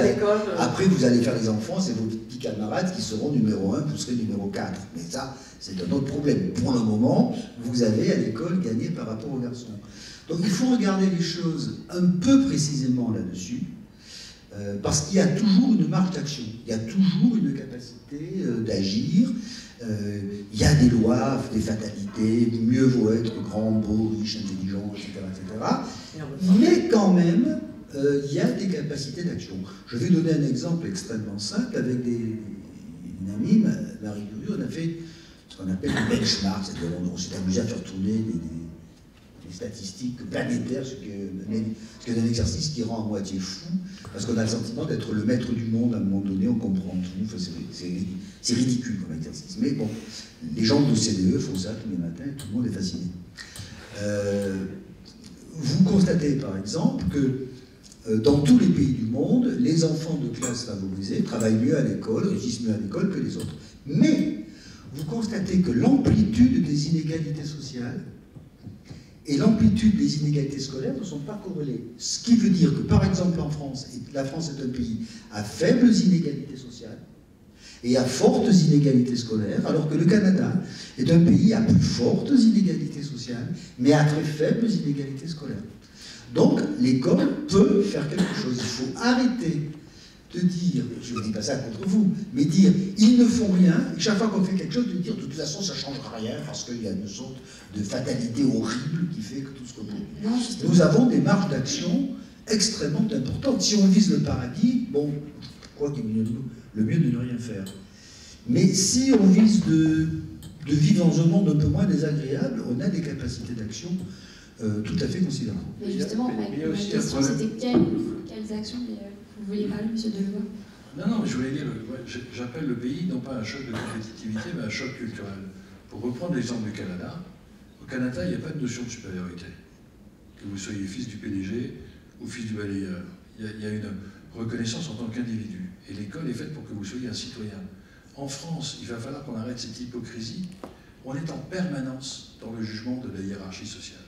Après, vous allez faire les enfants, c'est vos petits camarades qui seront numéro 1, vous serez numéro 4. Mais ça, c'est un autre problème. Pour le moment, vous avez à l'école gagné par rapport aux garçons. Donc il faut regarder les choses un peu précisément là-dessus, parce qu'il y a toujours une marge d'action, il y a toujours une capacité d'agir. Il y a des lois, des fatalités, mieux vaut être grand, beau, riche, intelligent, etc. Mais quand même, il y a des capacités d'action. Je vais donner un exemple extrêmement simple. Avec une amie, Marie Curie, on a fait ce qu'on appelle le benchmark, c'est-à-dire on s'est amusé à faire tourner des statistiques planétaires, ce qui est un exercice qui rend à moitié fou, parce qu'on a le sentiment d'être le maître du monde à un moment donné, on comprend tout, enfin, c'est ridicule comme exercice. Mais bon, les gens de l'OCDE font ça tous les matins et tout le monde est fasciné. Vous constatez par exemple que dans tous les pays du monde, les enfants de classes favorisées travaillent mieux à l'école, réussissent mieux à l'école que les autres. Mais vous constatez que l'amplitude des inégalités sociales et l'amplitude des inégalités scolaires ne sont pas corrélées. Ce qui veut dire que, par exemple, en France, et la France est un pays à faibles inégalités sociales et à fortes inégalités scolaires, alors que le Canada est un pays à plus fortes inégalités sociales, mais à très faibles inégalités scolaires. Donc, l'école peut faire quelque chose. Il faut arrêter de dire, je ne dis pas ça contre vous, mais dire ils ne font rien, et chaque fois qu'on fait quelque chose, de dire de toute façon ça ne changera rien parce qu'il y a une sorte de fatalité horrible qui fait que tout ce qu'on peut. Nous avons des marges d'action extrêmement importantes. Si on vise le paradis, bon, je crois qu'il est le mieux de ne rien faire. Mais si on vise de vivre dans un monde un peu moins désagréable, on a des capacités d'action tout à fait considérables. Mais justement, ma question c'était quelles actions vous vouliez parler, monsieur Delevoye? Non, mais je voulais dire, j'appelle le pays non pas un choc de compétitivité, mais un choc culturel. Pour reprendre l'exemple du Canada, au Canada, il n'y a pas de notion de supériorité. Que vous soyez fils du PDG ou fils du balayeur. Il y a une reconnaissance en tant qu'individu. Et l'école est faite pour que vous soyez un citoyen. En France, il va falloir qu'on arrête cette hypocrisie. On est en permanence dans le jugement de la hiérarchie sociale.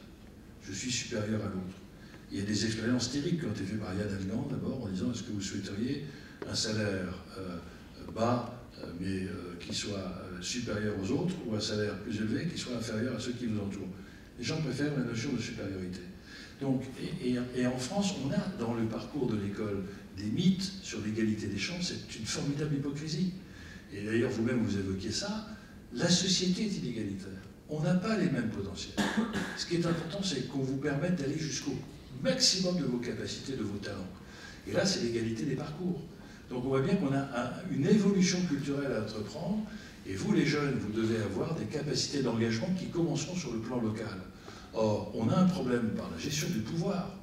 Je suis supérieur à l'autre. Il y a des expériences terribles qui ont été faites par Yann Algan, d'abord, en disant est-ce que vous souhaiteriez un salaire bas, mais qui soit supérieur aux autres, ou un salaire plus élevé qui soit inférieur à ceux qui vous entourent. Les gens préfèrent la notion de supériorité. Donc, et en France, on a dans le parcours de l'école des mythes sur l'égalité des chances. C'est une formidable hypocrisie. Et d'ailleurs, vous-même, vous évoquiez ça. La société est inégalitaire. On n'a pas les mêmes potentiels. Ce qui est important, c'est qu'on vous permette d'aller jusqu'au maximum de vos capacités, de vos talents. Et là, c'est l'égalité des parcours. Donc on voit bien qu'on a une évolution culturelle à entreprendre, et vous, les jeunes, vous devez avoir des capacités d'engagement qui commenceront sur le plan local. Or, on a un problème par la gestion du pouvoir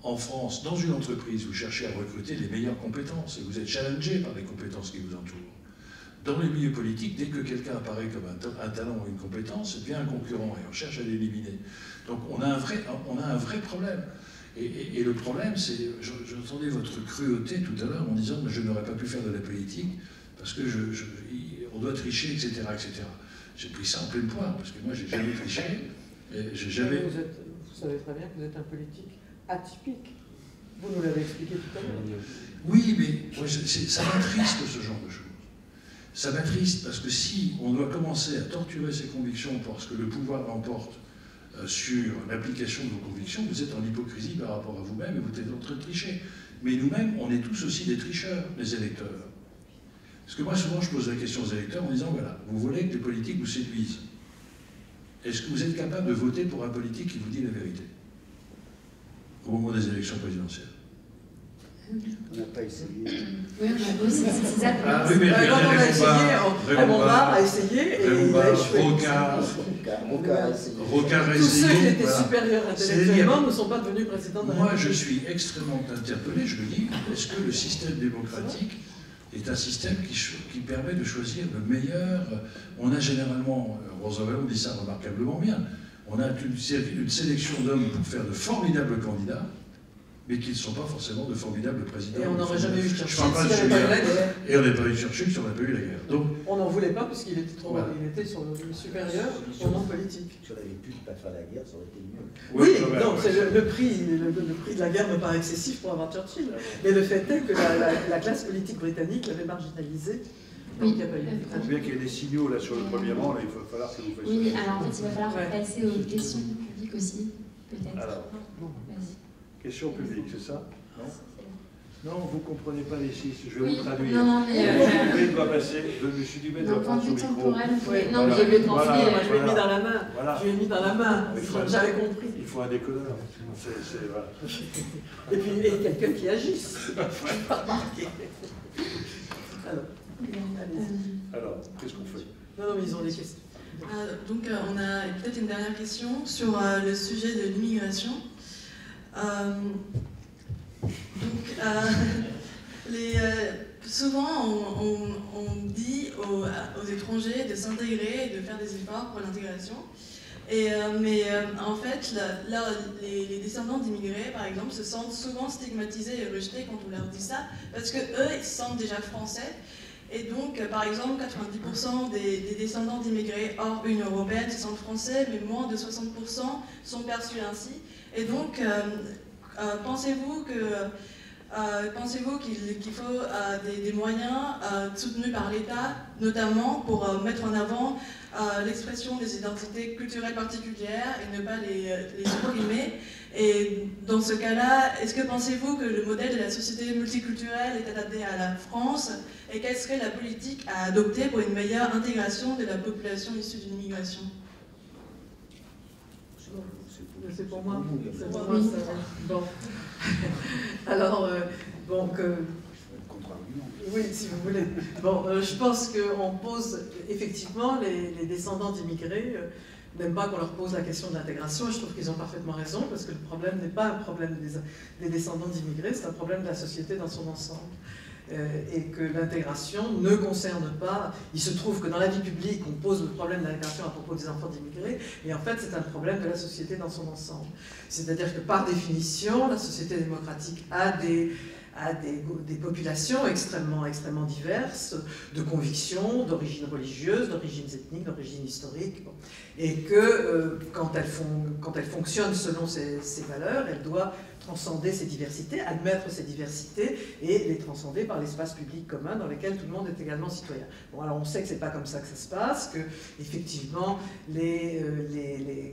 en France, dans une entreprise, vous cherchez à recruter les meilleures compétences et vous êtes challengé par les compétences qui vous entourent. Dans les milieux politiques, dès que quelqu'un apparaît comme un talent ou une compétence, il devient un concurrent et on cherche à l'éliminer. Donc on a un vrai problème. Et le problème, c'est, j'entendais votre cruauté tout à l'heure en disant que je n'aurais pas pu faire de la politique parce que on doit tricher, etc., etc. J'ai pris ça en pleine poire parce que moi, j'ai jamais triché. J'ai jamais... Vous savez très bien que vous êtes un politique atypique. Vous nous l'avez expliqué tout à l'heure. Oui, mais ça m'attriste ce genre de choses. Ça m'attriste parce que si on doit commencer à torturer ses convictions parce que le pouvoir l'emporte sur l'application de vos convictions, vous êtes en hypocrisie par rapport à vous-même et vous êtes en train de tricher. Mais nous-mêmes, on est tous aussi des tricheurs, les électeurs. Parce que moi, souvent, je pose la question aux électeurs en disant, voilà, vous voulez que les politiques vous séduisent. Est-ce que vous êtes capable de voter pour un politique qui vous dit la vérité au moment des élections présidentielles? On n'a pas essayé. Oui, on a aussi, c'est ça. Ah oui, mais Quand on a essayé, Raymond a essayé et il a échoué. Rocard a Tous ceux qui essayé. étaient Voilà. supérieurs intellectuellement ne sont pas devenus présidents de la Moi, République. je suis extrêmement interpellé, je me dis, est-ce que le système démocratique est un système qui permet de choisir le meilleur? On a généralement, Rosa Vallon dit ça remarquablement bien, on a une sélection d'hommes pour faire de formidables candidats, mais qui ne sont pas forcément de formidables présidents. Et on n'aurait jamais eu Churchill Je parle pas de s'il n'y avait pas eu la celui-là. guerre. Et on n'a pas eu Churchill si on n'a pas eu la guerre. Donc, On n'en voulait pas parce qu'il était trop, Voilà. il était sur le supérieur au monde politique. Si on avait pu ne pas faire la guerre, ça aurait été mieux. Oui, quand même, non, ouais. c'est le prix de la guerre me paraît excessif pour avoir Churchill. Mais le fait est que la classe politique britannique l'avait marginalisé. Donc il n'y a pas eu. il faut bien qu'il y ait des signaux là sur le premier rang, là, il va falloir que vous fassiez. Oui, alors en fait, il va falloir Ouais. passer aux questions du public aussi, peut-être. Alors, Vas-y. question publique, c'est ça? Non? Non, vous ne comprenez pas les six, je vais Oui, vous traduire. non, non, mais Dubé doit passer, monsieur Dubé doit d'un point prendre de son vue micro. temporel, vous pouvez... Oui, Non, je mais lui ai transmis, Voilà, moi je lui ai mis voilà. dans la main. Voilà. Je lui ai mis dans la main, Il faut un- j'avais compris. Il faut un décodeur. Voilà. Et puis quelqu'un qui agisse. Pas remarqué. Alors, allez-y. Alors, qu'est-ce qu'on fait? Non, non, mais ils ont des questions. Donc on a peut-être une dernière question sur le sujet de l'immigration. Souvent on dit aux étrangers de s'intégrer et de faire des efforts pour l'intégration. Mais en fait, là, les descendants d'immigrés, par exemple, se sentent souvent stigmatisés et rejetés quand on leur dit ça, parce qu'eux, ils se sentent déjà français. Et donc, par exemple, 90% des descendants d'immigrés hors Union européenne se sentent français, mais moins de 60% sont perçus ainsi. Et donc, pensez-vous qu'il faut des moyens soutenus par l'État, notamment pour mettre en avant l'expression des identités culturelles particulières et ne pas les supprimer? Et dans ce cas-là, est-ce que pensez-vous que le modèle de la société multiculturelle est adapté à la France? Et quelle serait la politique à adopter pour une meilleure intégration de la population issue d'une immigration? C'est pour moi. C'est pour Oui. moi, ça. Bon. Alors, donc, Contre-argument. oui, si vous voulez. Bon, je pense qu'on pose, effectivement, les descendants d'immigrés n'aiment pas qu'on leur pose la question de l'intégration, et je trouve qu'ils ont parfaitement raison, parce que le problème n'est pas un problème des descendants d'immigrés, c'est un problème de la société dans son ensemble. Et que l'intégration ne concerne pas... Il se trouve que dans la vie publique, on pose le problème de l'intégration à propos des enfants d'immigrés, et en fait, c'est un problème de la société dans son ensemble. C'est-à-dire que, par définition, la société démocratique a des populations extrêmement diverses, de convictions, d'origine religieuse, d'origines ethniques, d'origine historique, bon. Et que quand elle fonctionne selon ces valeurs, elle doit transcender ces diversités, admettre ces diversités et les transcender par l'espace public commun dans lequel tout le monde est également citoyen. Bon, alors on sait que c'est pas comme ça que ça se passe, que effectivement les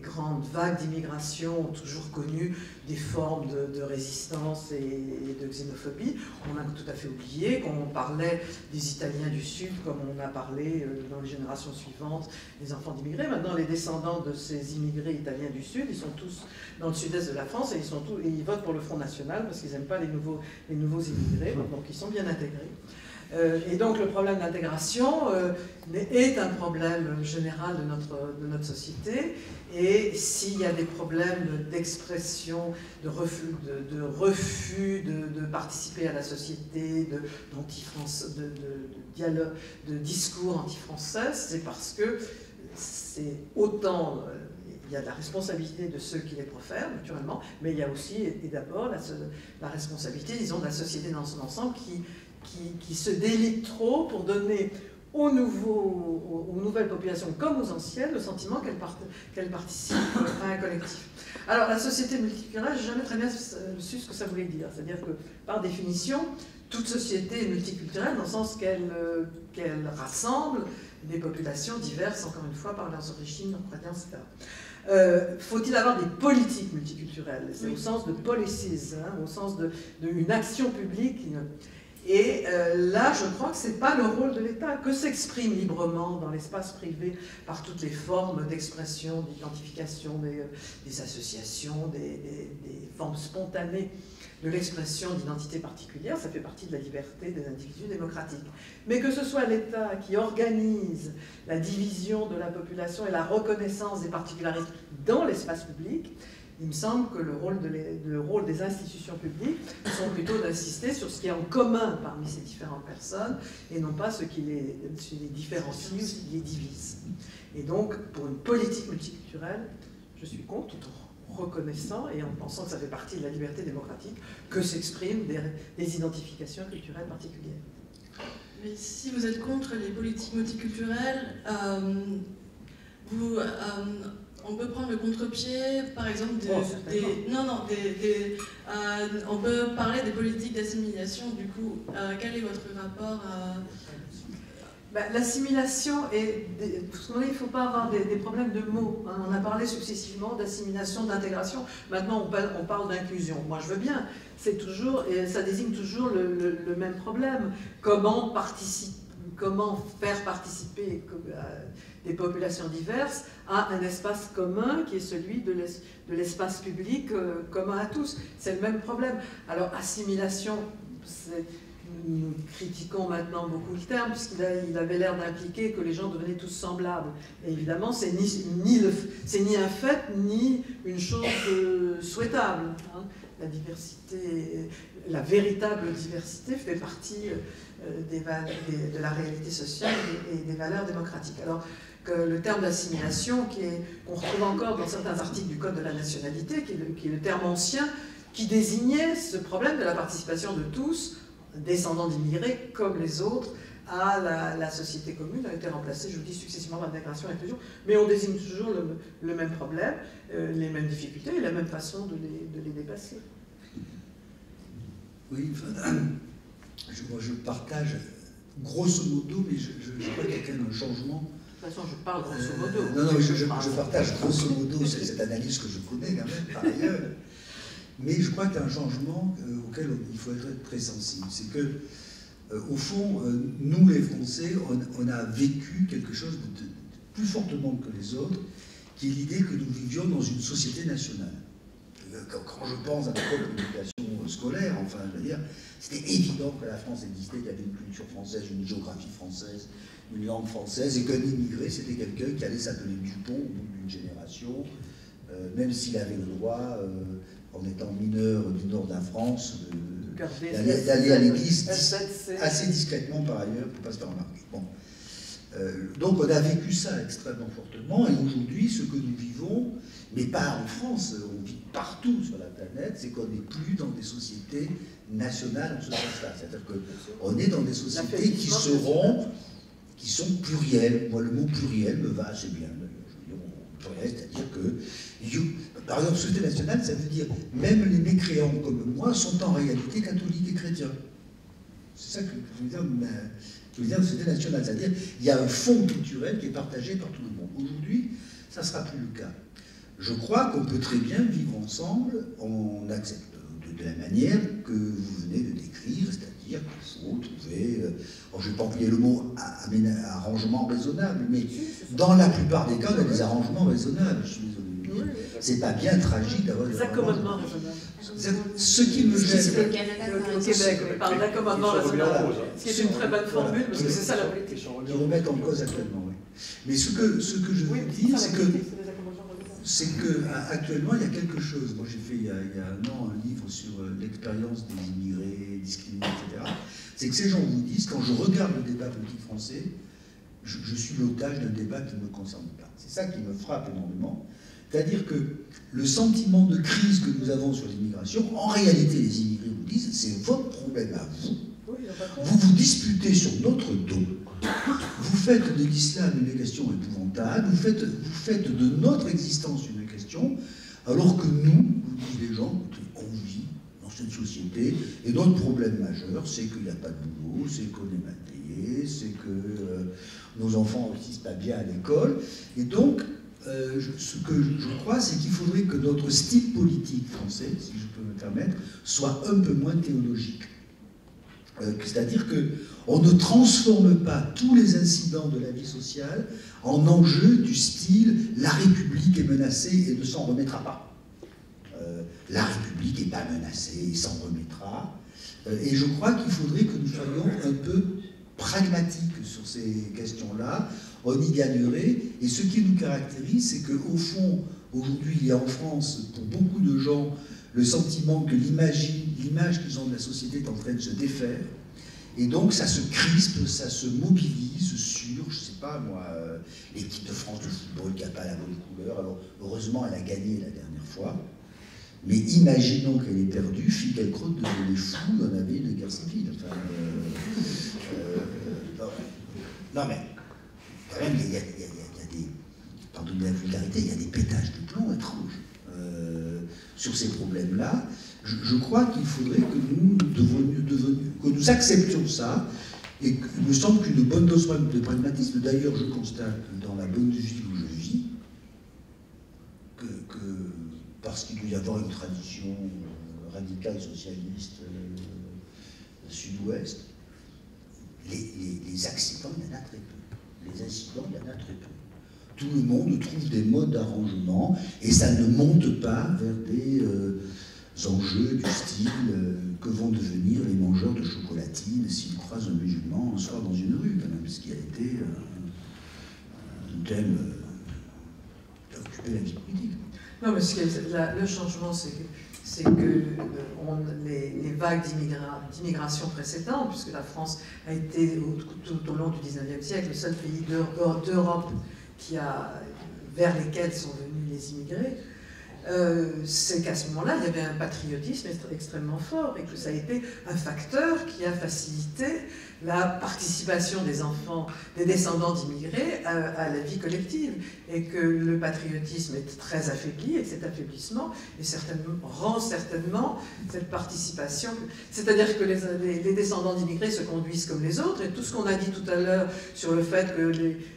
grandes vagues d'immigration ont toujours connu des formes de résistance et de xénophobie. On a tout à fait oublié qu'on parlait des Italiens du Sud comme on a parlé dans les générations suivantes des enfants d'immigrés. Maintenant, les descendants de ces immigrés italiens du Sud, ils sont tous dans le sud-est de la France et ils votent pour le Front National parce qu'ils n'aiment pas les nouveaux immigrés, donc ils sont bien intégrés. Et donc le problème d'intégration est un problème général de notre société. Et s'il y a des problèmes d'expression, de refus de participer à la société, de dialogue, de discours anti-français, c'est parce que c'est autant... il y a la responsabilité de ceux qui les profèrent, naturellement, mais il y a aussi, et d'abord, la responsabilité, disons, de la société dans son ensemble qui se délite trop pour donner aux nouvelles populations comme aux anciennes le sentiment qu'elles participent à un collectif. Alors, la société multiculturelle, je n'ai jamais très bien su ce que ça voulait dire. C'est-à-dire que, par définition, toute société est multiculturelle dans le sens qu'elle rassemble des populations diverses, encore une fois, par leurs origines, leurs croyances, etc. Faut-il avoir des politiques multiculturelles? C'est au sens de policies, hein, au sens d'une action publique. Et là, je crois que ce n'est pas le rôle de l'État, que s'exprime librement dans l'espace privé par toutes les formes d'expression, d'identification des associations, des formes spontanées de l'expression d'identité particulière, ça fait partie de la liberté des individus démocratiques. Mais que ce soit l'État qui organise la division de la population et la reconnaissance des particularités dans l'espace public, il me semble que le rôle des institutions publiques sont plutôt d'insister sur ce qui est en commun parmi ces différentes personnes et non pas ce qui les différencie ou ce qui les divise. Et donc, pour une politique multiculturelle, je suis contre, tout en reconnaissant et en pensant que ça fait partie de la liberté démocratique, que s'expriment des identifications culturelles particulières. Mais si vous êtes contre les politiques multiculturelles, on peut prendre le contre-pied, par exemple, on peut parler des politiques d'assimilation, du coup. Quel est votre rapport à... L'assimilation, il ne faut pas avoir des problèmes de mots. Hein. On a parlé successivement d'assimilation, d'intégration. Maintenant, on parle d'inclusion. Moi, je veux bien. C'est toujours, et ça désigne toujours le même problème. Comment faire participer des populations diverses à un espace commun qui est celui de l'espace public commun à tous. C'est le même problème. Alors, assimilation, nous critiquons maintenant beaucoup le terme, puisqu'il avait l'air d'impliquer que les gens devenaient tous semblables. Et évidemment, c'est ni un fait, ni une chose souhaitable. Hein. La diversité, la véritable diversité fait partie de la réalité sociale et des valeurs démocratiques. Alors que le terme d'assimilation, qu'on retrouve encore dans certains articles du Code de la nationalité, qui est le terme ancien, qui désignait ce problème de la participation de tous, descendants d'immigrés comme les autres, à la société commune, a été remplacé, je vous dis, successivement par l'intégration et l'inclusion, mais on désigne toujours le même problème, les mêmes difficultés et la même façon de les dépasser. Oui, enfin, moi je partage grosso modo, mais je crois qu'il y a quand même un changement. De toute façon, je parle grosso modo. Non, je partage grosso modo cette analyse que je connais quand même, par ailleurs. Mais je crois qu'il y a un changement auquel il faut être très sensible. C'est que, au fond, nous les Français, on a vécu quelque chose de plus fortement que les autres, qui est l'idée que nous vivions dans une société nationale. Quand je pense à l'éducation scolaire, enfin, je veux dire, c'était évident que la France existait, qu'il y avait une culture française, une géographie française, une langue française, et qu'un immigré, c'était quelqu'un qui allait s'appeler Dupont au bout d'une génération, même s'il avait le droit, en étant mineur du nord de la France, d'aller à l'église assez discrètement par ailleurs, pour ne pas se faire remarquer. Bon. Donc on a vécu ça extrêmement fortement, et aujourd'hui, ce que nous vivons, mais pas en France, on vit partout sur la planète, c'est qu'on n'est plus dans des sociétés nationales en ce sens-là. C'est-à-dire qu'on est dans des sociétés qui sont plurielles. Moi, le mot pluriel me va assez bien. C'est-à-dire que, par exemple, société nationale, ça veut dire même les mécréants comme moi sont en réalité catholiques et chrétiens. C'est ça que je veux dire de société nationale. C'est-à-dire qu'il y a un fond culturel qui est partagé par tout le monde. Aujourd'hui, ça ne sera plus le cas. Je crois qu'on peut très bien vivre ensemble, on accepte de la manière que vous venez de décrire, c'est-à-dire qu'il faut trouver, je ne vais pas employer le mot arrangement raisonnable, mais dans la plupart des cas, on a des arrangements raisonnables. Je suis désolé. veux dire. C'est pas bien tragique d'avoir des accommodements raisonnables. Ce qui me gêne. Au Québec, on parle d'accommodement raisonnable. Ce qui est une très bonne formule, parce que c'est ça la politique. Qui remettent en cause actuellement, oui. Mais ce que je veux dire, c'est que actuellement il y a quelque chose. Moi j'ai fait il y a un an un livre sur l'expérience des immigrés, discriminés, etc. C'est que ces gens vous disent, quand je regarde le débat politique français, je suis l'otage d'un débat qui ne me concerne pas. C'est ça qui me frappe énormément. C'est-à-dire que le sentiment de crise que nous avons sur l'immigration, en réalité les immigrés vous disent, c'est votre problème à vous. Vous vous disputez sur notre dos. Vous faites de l'islam une question épouvantable, vous faites de notre existence une question, alors que nous, vous disent les gens, on vit dans cette société, et notre problème majeur, c'est qu'il n'y a pas de boulot, c'est qu'on est mal payé, c'est que nos enfants ne réussissent pas bien à l'école, et donc, ce que je crois, c'est qu'il faudrait que notre style politique français, si je peux me permettre, soit un peu moins théologique. C'est-à-dire qu'on ne transforme pas tous les incidents de la vie sociale en enjeux du style « la République est menacée et ne s'en remettra pas ». La République n'est pas menacée et s'en remettra. Et je crois qu'il faudrait que nous soyons un peu pragmatiques sur ces questions-là. On y gagnerait. Et ce qui nous caractérise, c'est qu'au fond, aujourd'hui, il y a en France, pour beaucoup de gens, le sentiment que l'image qu'ils ont de la société est en train de se défaire. Et donc ça se crispe, ça se mobilise sur, je ne sais pas moi, l'équipe de France de football qui n'a pas la bonne couleur. Alors heureusement, elle a gagné la dernière fois. Mais imaginons qu'elle ait perdu, fille qu'elle crotte de les fous, on avait une guerre civile. Enfin, non mais, quand même, il y a des, pardonnez la vulgarité, il y a des pétages de plomb étranges. Sur ces problèmes-là, je crois qu'il faudrait que nous acceptions ça, et il me semble qu'une bonne dose de pragmatisme, d'ailleurs je constate dans la bonne vie où je vis, parce qu'il doit y avoir une tradition radicale socialiste sud-ouest, les accidents, il y en a très peu. Les incidents, il y en a très peu. Tout le monde trouve des modes d'arrangement et ça ne monte pas vers des enjeux du style que vont devenir les mangeurs de chocolatine s'ils croisent un musulman un soir dans une rue, quand même, ce qui a été un thème qui a occupé la vie politique. Non, mais le changement, c'est que les vagues d'immigration précédentes, puisque la France a été tout au long du XIXe siècle le seul pays d'Europe vers lesquels sont venus les immigrés, c'est qu'à ce moment-là, il y avait un patriotisme extrêmement fort et que ça a été un facteur qui a facilité la participation des enfants, des descendants d'immigrés à la vie collective, et que le patriotisme est très affaibli, et cet affaiblissement rend certainement cette participation, c'est-à-dire que les descendants d'immigrés se conduisent comme les autres, et tout ce qu'on a dit tout à l'heure sur le fait que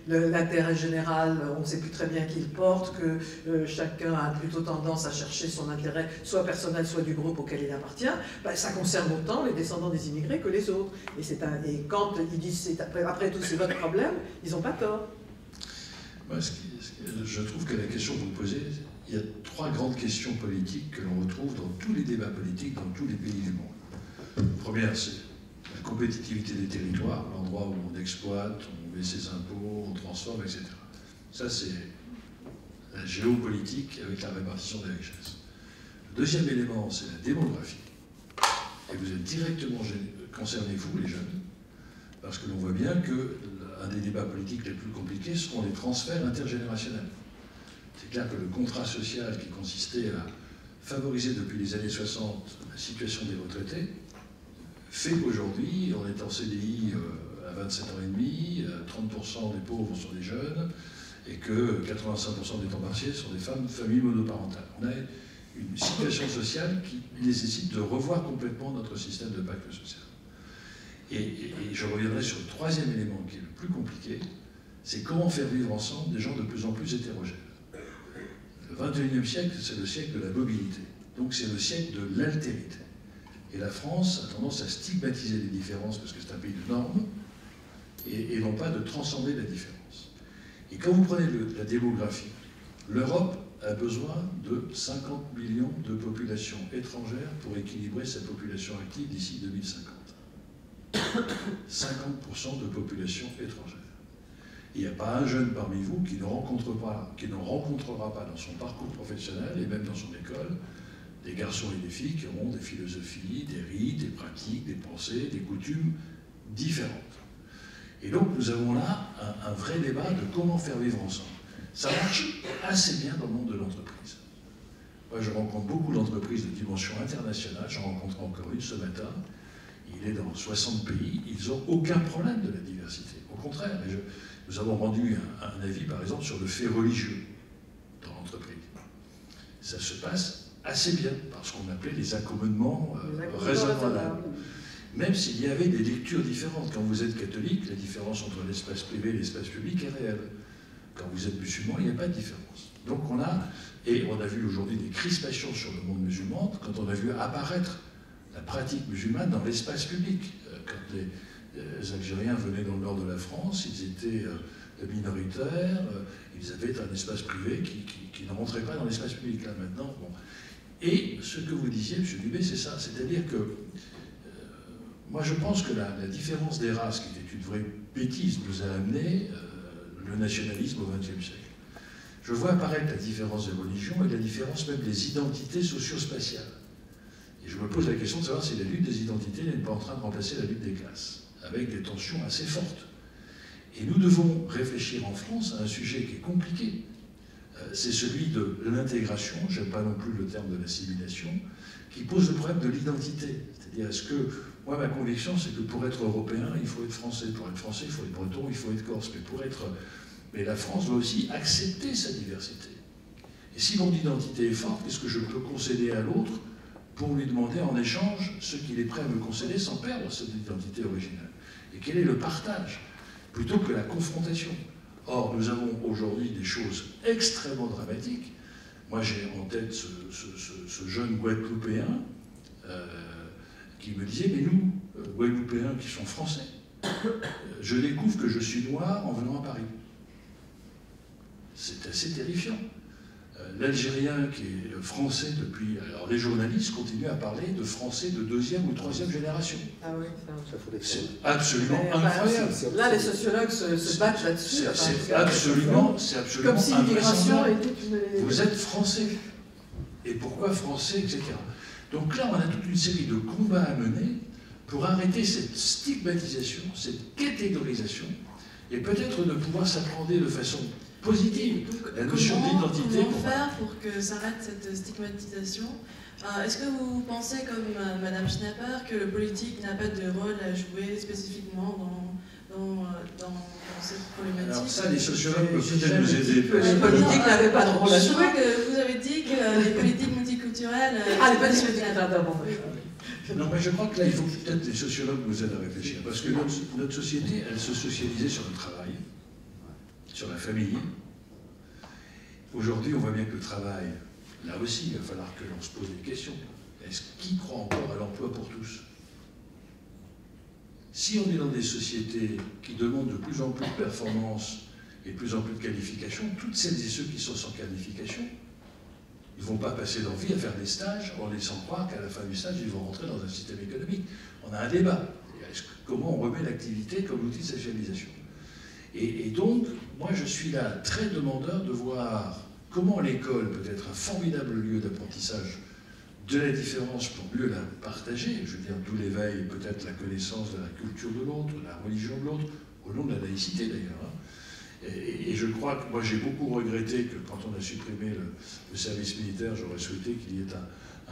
l'intérêt général, on ne sait plus très bien qui le porte, que chacun a plutôt tendance à chercher son intérêt, soit personnel, soit du groupe auquel il appartient, ben, ça concerne autant les descendants des immigrés que les autres. Et quand ils disent après tout c'est votre problème, ils n'ont pas tort. Moi, je trouve que la question que vous posez, il y a trois grandes questions politiques que l'on retrouve dans tous les débats politiques dans tous les pays du monde. La première, c'est la compétitivité des territoires, l'endroit où on exploite, on met ses impôts, on transforme, etc. Ça, c'est la géopolitique avec la répartition des richesses. Le deuxième élément, c'est la démographie. Et vous êtes directement concernés, vous, les jeunes, parce que l'on voit bien qu'un des débats politiques les plus compliqués seront les transferts intergénérationnels. C'est clair que le contrat social qui consistait à favoriser depuis les années 60 la situation des retraités fait qu'aujourd'hui, on est en CDI à 27 ans et demi, 30% des pauvres sont des jeunes, et que 85% des temps partiels sont des familles monoparentales. On a une situation sociale qui nécessite de revoir complètement notre système de pacte social. Et je reviendrai sur le troisième élément qui est le plus compliqué, c'est comment faire vivre ensemble des gens de plus en plus hétérogènes. Le XXIe siècle, c'est le siècle de la mobilité, donc c'est le siècle de l'altérité. Et la France a tendance à stigmatiser les différences parce que c'est un pays de normes, et non pas de transcender la différence. Et quand vous prenez la démographie, l'Europe a besoin de 50 millions de populations étrangères pour équilibrer sa population active d'ici 2050. 50% de population étrangère. Il n'y a pas un jeune parmi vous qui ne rencontrera pas dans son parcours professionnel et même dans son école des garçons et des filles qui auront des philosophies, des rites, des pratiques, des pensées, des coutumes différentes. Et donc nous avons là un vrai débat de comment faire vivre ensemble. Ça marche assez bien dans le monde de l'entreprise. Moi je rencontre beaucoup d'entreprises de dimension internationale, j'en rencontre encore une ce matin, il est dans 60 pays, ils n'ont aucun problème de la diversité. Au contraire, nous avons rendu un avis par exemple sur le fait religieux dans l'entreprise. Ça se passe assez bien, par ce qu'on appelait les accommodements raisonnables. Même s'il y avait des lectures différentes. Quand vous êtes catholique, la différence entre l'espace privé et l'espace public est réelle. Quand vous êtes musulman, il n'y a pas de différence. Donc on a vu aujourd'hui des crispations sur le monde musulman, quand on a vu apparaître la pratique musulmane dans l'espace public. Quand les Algériens venaient dans le nord de la France, ils étaient minoritaires, ils avaient un espace privé qui ne rentrait pas dans l'espace public. Là maintenant, bon. Et ce que vous disiez, M. Dubé, c'est ça. C'est-à-dire que moi je pense que la différence des races, qui était une vraie bêtise, nous a amené le nationalisme au XXe siècle. Je vois apparaître la différence des religions et la différence même des identités socio-spatiales. Et je me pose la question de savoir si la lutte des identités n'est pas en train de remplacer la lutte des classes, avec des tensions assez fortes. Et nous devons réfléchir en France à un sujet qui est compliqué. C'est celui de l'intégration, j'aime pas non plus le terme de l'assimilation, qui pose le problème de l'identité. C'est-à-dire, est-ce que, moi ma conviction c'est que pour être européen, il faut être français, pour être français, il faut être breton, il faut être corse, mais la France doit aussi accepter sa diversité. Et si mon identité est forte, qu'est-ce que je peux concéder à l'autre pour lui demander en échange ce qu'il est prêt à me concéder sans perdre cette identité originale? Et quel est le partage, plutôt que la confrontation? Or, nous avons aujourd'hui des choses extrêmement dramatiques. Moi, j'ai en tête ce jeune Guadeloupéen qui me disait, mais nous, Guadeloupéens qui sont français, je découvre que je suis noir en venant à Paris. C'est assez terrifiant. L'Algérien qui est français depuis... Alors les journalistes continuent à parler de français de 2e ou 3e génération. Ah oui, c'est absolument incroyable. Là, les sociologues se battent là-dessus. C'est absolument comme si l'immigration était une... Vous êtes français. Et pourquoi français, etc. Donc là, on a toute une série de combats à mener pour arrêter cette stigmatisation, cette catégorisation, et peut-être de pouvoir s'appréhender de façon positive la notion d'identité. Comment faire pour que s'arrête cette stigmatisation? Est-ce que vous pensez, comme Madame Schnapper, que le politique n'a pas de rôle à jouer spécifiquement dans cette problématique? Alors ça, les sociologues peuvent peut-être nous aider. Les politiques n'avaient pas de rôle à Je jouer. crois que vous avez dit que les politiques multiculturelles... les politiques multiculturelles d'abord. Non, mais je crois que là, il faut que peut-être les sociologues nous aident à réfléchir. Parce que notre société, elle se socialisait sur le travail, sur la famille. Aujourd'hui, on voit bien que le travail, là aussi, il va falloir que l'on se pose des questions. Qui croit encore à l'emploi pour tous? Si on est dans des sociétés qui demandent de plus en plus de performance et de plus en plus de qualifications, toutes celles et ceux qui sont sans qualification, ils ne vont pas passer leur vie à faire des stages en laissant croire qu'à la fin du stage, ils vont rentrer dans un système économique. On a un débat. Comment on remet l'activité comme outil de socialisation? Et donc, moi je suis là très demandeur de voir comment l'école peut être un formidable lieu d'apprentissage de la différence pour mieux la partager, je veux dire, d'où l'éveil et peut-être la connaissance de la culture de l'autre, de la religion de l'autre, au nom de la laïcité d'ailleurs. Et je crois que moi j'ai beaucoup regretté que quand on a supprimé le service militaire, j'aurais souhaité qu'il y ait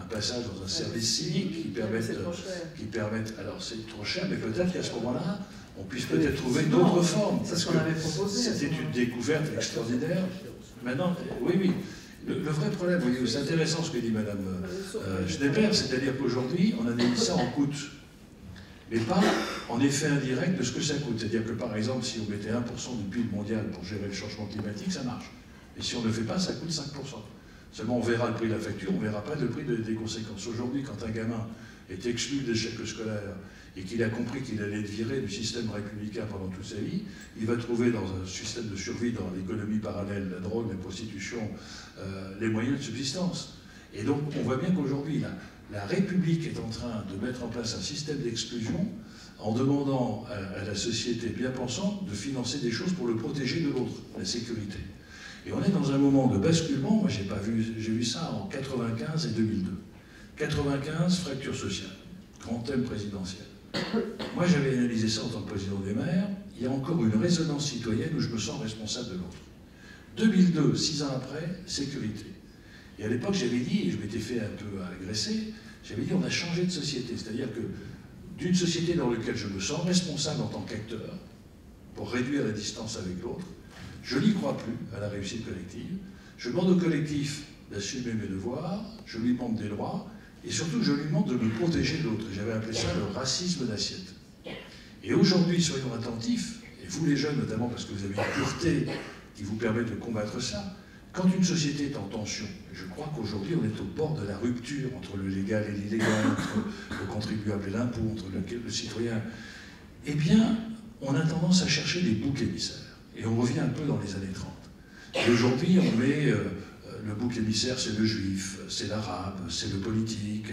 un passage dans un service civique qui permette, alors c'est trop cher, mais peut-être qu'à ce moment-là, on puisse peut-être trouver d'autres formes. C'est ce qu'on avait proposé. C'était une découverte extraordinaire. Maintenant, oui. Le vrai problème, vous voyez, c'est intéressant ce que dit Mme Schnapper, c'est-à-dire qu'aujourd'hui, on analyse ça en coût, mais pas en effet indirect de ce que ça coûte. C'est-à-dire que, par exemple, si on mettait 1% du PIB mondial pour gérer le changement climatique, ça marche. Et si on ne le fait pas, ça coûte 5%. Seulement, on verra le prix de la facture, on ne verra pas le prix des conséquences. Aujourd'hui, quand un gamin est exclu de l'échec scolaire et qu'il a compris qu'il allait être viré du système républicain pendant toute sa vie, il va trouver dans un système de survie, dans l'économie parallèle, la drogue, la prostitution, les moyens de subsistance. Et donc on voit bien qu'aujourd'hui, la République est en train de mettre en place un système d'exclusion en demandant à la société bien pensante de financer des choses pour le protéger de l'autre, la sécurité. Et on est dans un moment de basculement. Moi, j'ai vu ça en 95 et 2002. 95, fracture sociale, grand thème présidentiel. Moi, j'avais analysé ça en tant que président des maires. Il y a encore une résonance citoyenne où je me sens responsable de l'autre. 2002, 6 ans après, sécurité. Et à l'époque, j'avais dit, et je m'étais fait un peu agresser, j'avais dit on a changé de société. C'est-à-dire que d'une société dans laquelle je me sens responsable en tant qu'acteur pour réduire la distance avec l'autre, je n'y crois plus à la réussite collective. Je demande au collectif d'assumer mes devoirs, je lui demande des droits, et surtout je lui demande de me protéger de l'autre. J'avais appelé ça le racisme d'assiette. Et aujourd'hui, soyons attentifs, et vous les jeunes notamment, parce que vous avez une pureté qui vous permet de combattre ça, quand une société est en tension, et je crois qu'aujourd'hui on est au bord de la rupture entre le légal et l'illégal, entre le contribuable et l'impôt, entre le citoyen, eh bien, on a tendance à chercher des boucs émissaires. Et on revient un peu dans les années 30. Et aujourd'hui, on met le bouc émissaire, c'est le juif, c'est l'arabe, c'est le politique.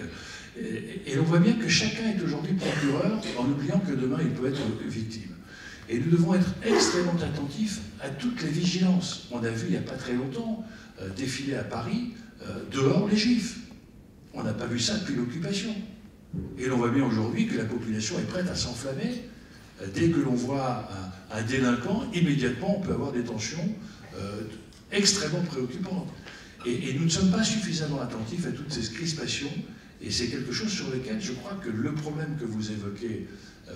Et on voit bien que chacun est aujourd'hui procureur, en oubliant que demain, il peut être victime. Et nous devons être extrêmement attentifs à toutes les vigilances. On a vu il n'y a pas très longtemps défiler à Paris, dehors les juifs. On n'a pas vu ça depuis l'occupation. Et l'on voit bien aujourd'hui que la population est prête à s'enflammer. Dès que l'on voit un délinquant, immédiatement on peut avoir des tensions extrêmement préoccupantes. Et nous ne sommes pas suffisamment attentifs à toutes ces crispations, et c'est quelque chose sur lequel je crois que le problème que vous évoquez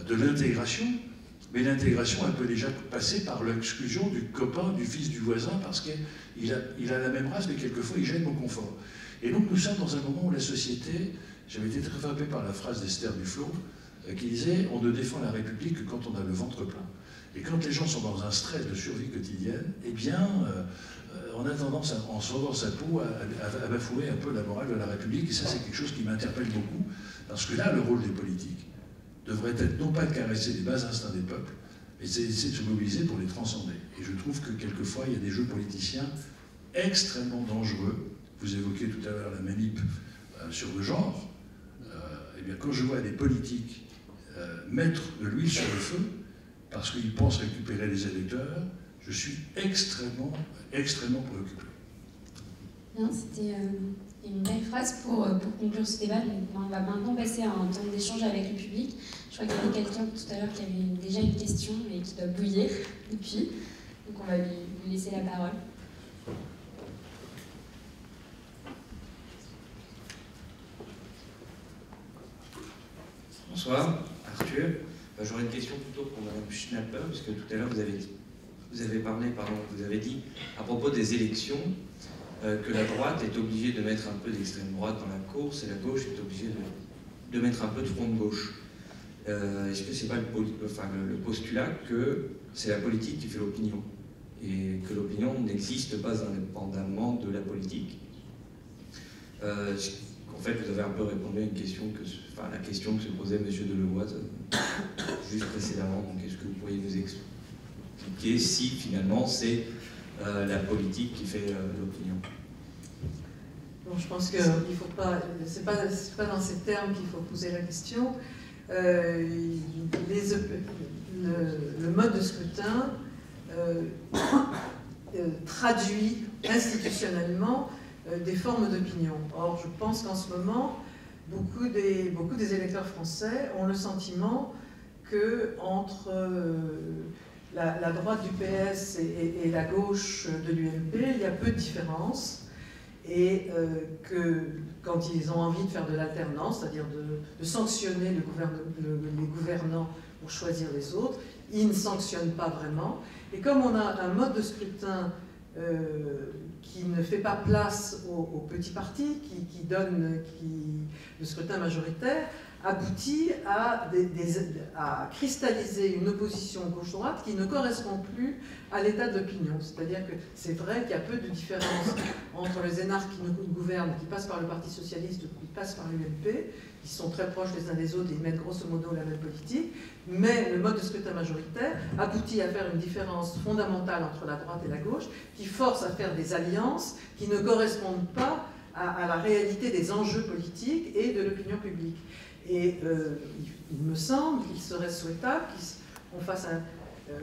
de l'intégration, mais l'intégration elle peut déjà passer par l'exclusion du copain, du fils du voisin, parce qu'il a la même race, mais quelquefois il gêne mon confort. Et donc nous sommes dans un moment où la société, j'avais été très frappé par la phrase d'Esther Duflo, qui disait « on ne défend la République que quand on a le ventre plein ». Et quand les gens sont dans un stress de survie quotidienne, eh bien, on a tendance, en se rendant sa peau, à bafouer un peu la morale de la République. Et ça, c'est quelque chose qui m'interpelle beaucoup, parce que là, le rôle des politiques devrait être non pas de caresser les bas instincts des peuples, mais c'est d'essayer de se mobiliser pour les transcender. Et je trouve que quelquefois, il y a des jeux politiciens extrêmement dangereux. Vous évoquiez tout à l'heure la manip sur le genre. Eh bien, quand je vois des politiques mettre de l'huile sur le feu, parce qu'ils pensent récupérer les électeurs, je suis extrêmement, extrêmement préoccupé. Bien, c'était une belle phrase pour conclure ce débat. Donc, on va maintenant passer à un temps d'échange avec le public. Je crois qu'il y avait quelqu'un tout à l'heure qui avait déjà une question et qui doit bouillir depuis. Donc on va lui laisser la parole. Bonsoir, Arthur. J'aurais une question plutôt pour Mme Schnapper, parce que tout à l'heure vous avez dit à propos des élections que la droite est obligée de mettre un peu d'extrême droite dans la course et la gauche est obligée de mettre un peu de front de gauche. Est-ce que c'est pas le postulat que c'est la politique qui fait l'opinion et que l'opinion n'existe pas indépendamment de la politique? En fait, vous avez un peu répondu à une question la question que se posait M. Delevoye juste précédemment. Donc, est-ce que vous pourriez nous expliquer si finalement c'est la politique qui fait l'opinion? Bon, je pense que il faut pas, c'est pas dans ces termes qu'il faut poser la question. Le mode de scrutin traduit institutionnellement des formes d'opinion. Or, je pense qu'en ce moment, beaucoup des électeurs français ont le sentiment que entre la droite du PS et la gauche de l'UMP, il y a peu de différence, et que quand ils ont envie de faire de l'alternance, c'est-à-dire de sanctionner les gouvernants pour choisir les autres, ils ne sanctionnent pas vraiment. Et comme on a un mode de scrutin qui ne fait pas place aux petits partis, qui donne le scrutin majoritaire, aboutit à cristalliser une opposition gauche-droite qui ne correspond plus à l'état de l'opinion. C'est-à-dire que c'est vrai qu'il y a peu de différence entre les énarques qui nous gouvernent, qui passent par le Parti Socialiste ou qui passent par l'UMP, qui sont très proches les uns des autres et ils mettent grosso modo la même politique, mais le mode de scrutin majoritaire aboutit à faire une différence fondamentale entre la droite et la gauche, qui force à faire des alliances qui ne correspondent pas à la réalité des enjeux politiques et de l'opinion publique. Et il me semble qu'il serait souhaitable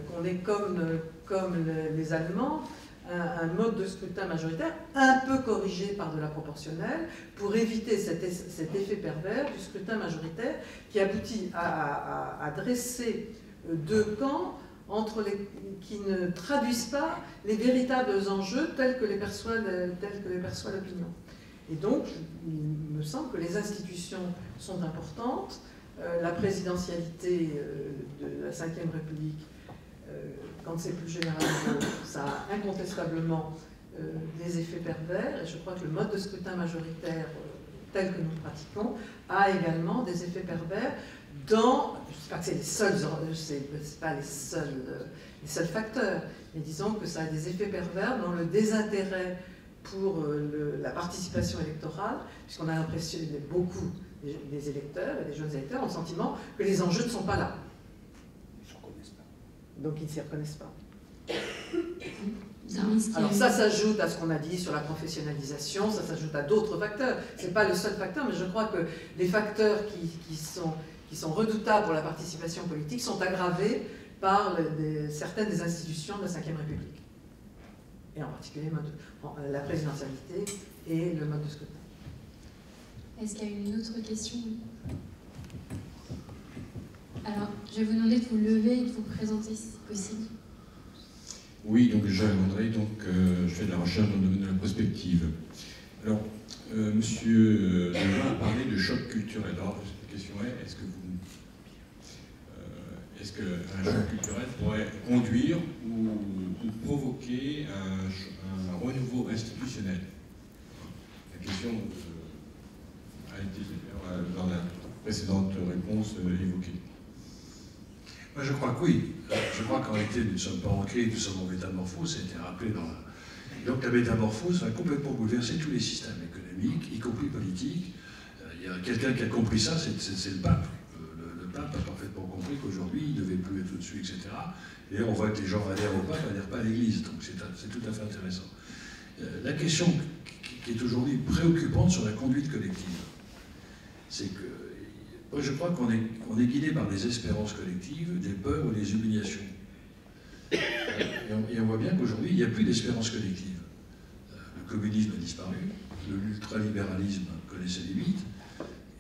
qu'on ait comme les Allemands un mode de scrutin majoritaire un peu corrigé par de la proportionnelle pour éviter cet effet pervers du scrutin majoritaire qui aboutit à dresser deux camps qui ne traduisent pas les véritables enjeux tels que les perçoit l'opinion. Et donc, il me semble que les institutions sont importantes. La présidentialité de la Ve République, quand c'est plus général, ça a incontestablement des effets pervers. Et je crois que le mode de scrutin majoritaire tel que nous le pratiquons a également des effets pervers dans, je ne sais pas que c'est pas les seuls facteurs, mais disons que ça a des effets pervers dans le désintérêt pour la participation électorale, puisqu'on a l'impression que beaucoup des électeurs et des jeunes électeurs ont le sentiment que les enjeux ne sont pas là. Ils ne se reconnaissent pas. Donc ils ne s'y reconnaissent pas. Alors ça s'ajoute à ce qu'on a dit sur la professionnalisation, ça s'ajoute à d'autres facteurs. Ce n'est pas le seul facteur, mais je crois que les facteurs qui sont redoutables pour la participation politique sont aggravés par certaines des institutions de la Ve République. Et en particulier la présidentialité et le mode de scrutin. Est-ce qu'il y a une autre question? Alors, je vais vous demander de vous lever et de vous présenter si possible. Oui, donc Jacques André, je fais de la recherche dans le domaine de la prospective. Alors, Monsieur Delvin a parlé de choc culturel. Alors, la question est, est-ce qu'un choc culturel pourrait conduire ou provoquer un renouveau institutionnel? La question a été dans la précédente réponse évoquée. Moi, je crois que oui. Je crois qu'en réalité, nous ne sommes pas en crise, nous sommes en métamorphose, ça a été rappelé dans la... Donc la métamorphose va complètement bouleverser tous les systèmes économiques, y compris politiques. Il y a quelqu'un qui a compris ça, c'est le pape. Le pape a parfaitement compris qu'aujourd'hui, il ne devait plus être au-dessus, etc. Et on voit que les gens adhèrent au pape, n'adhèrent pas à l'Église, donc c'est tout à fait intéressant. La question qui est aujourd'hui préoccupante sur la conduite collective, c'est que moi, je crois qu'on est guidé par des espérances collectives, des peurs ou des humiliations. Et on voit bien qu'aujourd'hui, il n'y a plus d'espérance collective. Le communisme a disparu, l'ultralibéralisme connaît ses limites,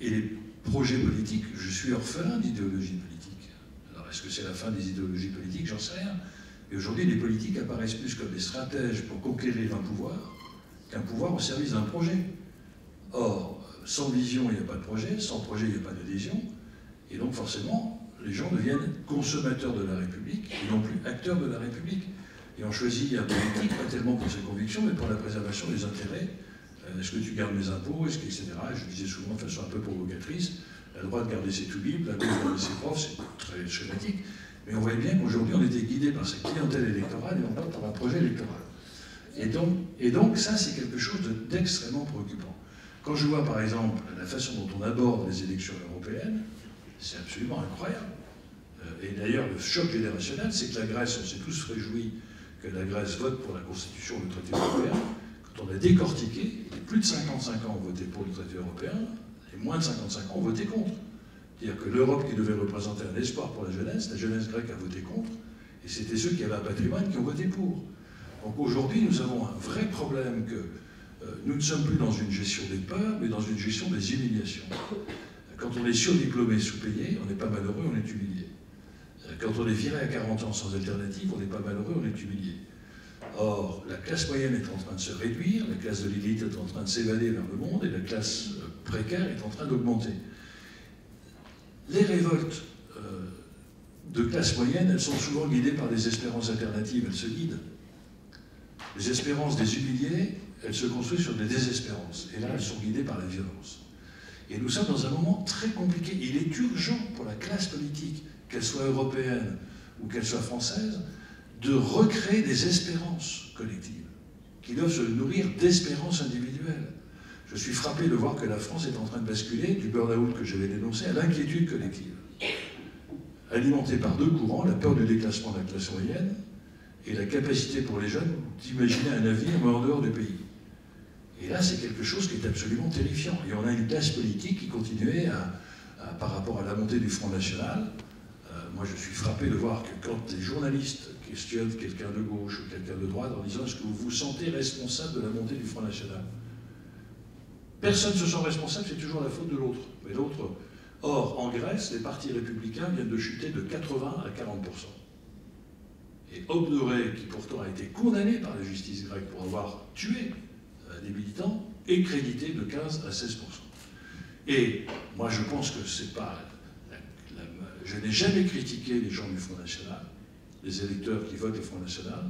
et les projets politiques, je suis orphelin d'idéologie politique. Alors, est-ce que c'est la fin des idéologies politiques? J'en sais rien. Et aujourd'hui, les politiques apparaissent plus comme des stratèges pour conquérir un pouvoir, qu'un pouvoir au service d'un projet. Or, sans vision, il n'y a pas de projet, sans projet, il n'y a pas d'adhésion, et donc forcément, les gens deviennent consommateurs de la République, et non plus acteurs de la République. Et on choisit un politique, pas tellement pour ses convictions, mais pour la préservation des intérêts. Est-ce que tu gardes mes impôts, est-ce que, etc. Je disais souvent de façon un peu provocatrice, la droite gardait ses tout-bibles, la gauche gardait ses profs, c'est très schématique, mais on voyait bien qu'aujourd'hui, on était guidé par sa clientèle électorale et non pas par un projet électoral. Et donc ça, c'est quelque chose d'extrêmement préoccupant. Quand je vois, par exemple, la façon dont on aborde les élections européennes, c'est absolument incroyable. Et d'ailleurs, le choc générationnel, c'est que la Grèce, on s'est tous réjouis que la Grèce vote pour la Constitution du traité européen. Quand on a décortiqué, les plus de 55 ans ont voté pour le traité européen, les moins de 55 ans ont voté contre. C'est-à-dire que l'Europe qui devait représenter un espoir pour la jeunesse grecque a voté contre, et c'était ceux qui avaient un patrimoine qui ont voté pour. Donc aujourd'hui, nous avons un vrai problème que nous ne sommes plus dans une gestion des peurs, mais dans une gestion des humiliations. Quand on est surdiplômé, sous-payé, on n'est pas malheureux, on est humilié. Quand on est viré à 40 ans sans alternative, on n'est pas malheureux, on est humilié. Or, la classe moyenne est en train de se réduire, la classe de l'élite est en train de s'évader vers le monde, et la classe précaire est en train d'augmenter. Les révoltes de classe moyenne, elles sont souvent guidées par des espérances alternatives, elles se guident. Les espérances des humiliés, elles se construisent sur des désespérances, et là, elles sont guidées par la violence. Et nous sommes dans un moment très compliqué. Il est urgent pour la classe politique, qu'elle soit européenne ou qu'elle soit française, de recréer des espérances collectives, qui doivent se nourrir d'espérances individuelles. Je suis frappé de voir que la France est en train de basculer du burn-out que j'avais dénoncé à l'inquiétude collective, alimentée par deux courants, la peur du déclassement de la classe moyenne et la capacité pour les jeunes d'imaginer un avenir mais en dehors du pays. Et là, c'est quelque chose qui est absolument terrifiant. Et on a une classe politique qui continuait par rapport à la montée du Front National. Moi, je suis frappé de voir que quand les journalistes questionnent quelqu'un de gauche ou quelqu'un de droite en disant « Est-ce que vous vous sentez responsable de la montée du Front National ?» Personne ne se sent responsable, c'est toujours la faute de l'autre. Mais l'autre. Or, en Grèce, les partis républicains viennent de chuter de 80 à 40%. Et Obnoré, qui pourtant a été condamné par la justice grecque pour avoir tué des militants, est crédité de 15 à 16%. Et moi, je pense que c'est pas... Je n'ai jamais critiqué les gens du Front National, les électeurs qui votent le Front National.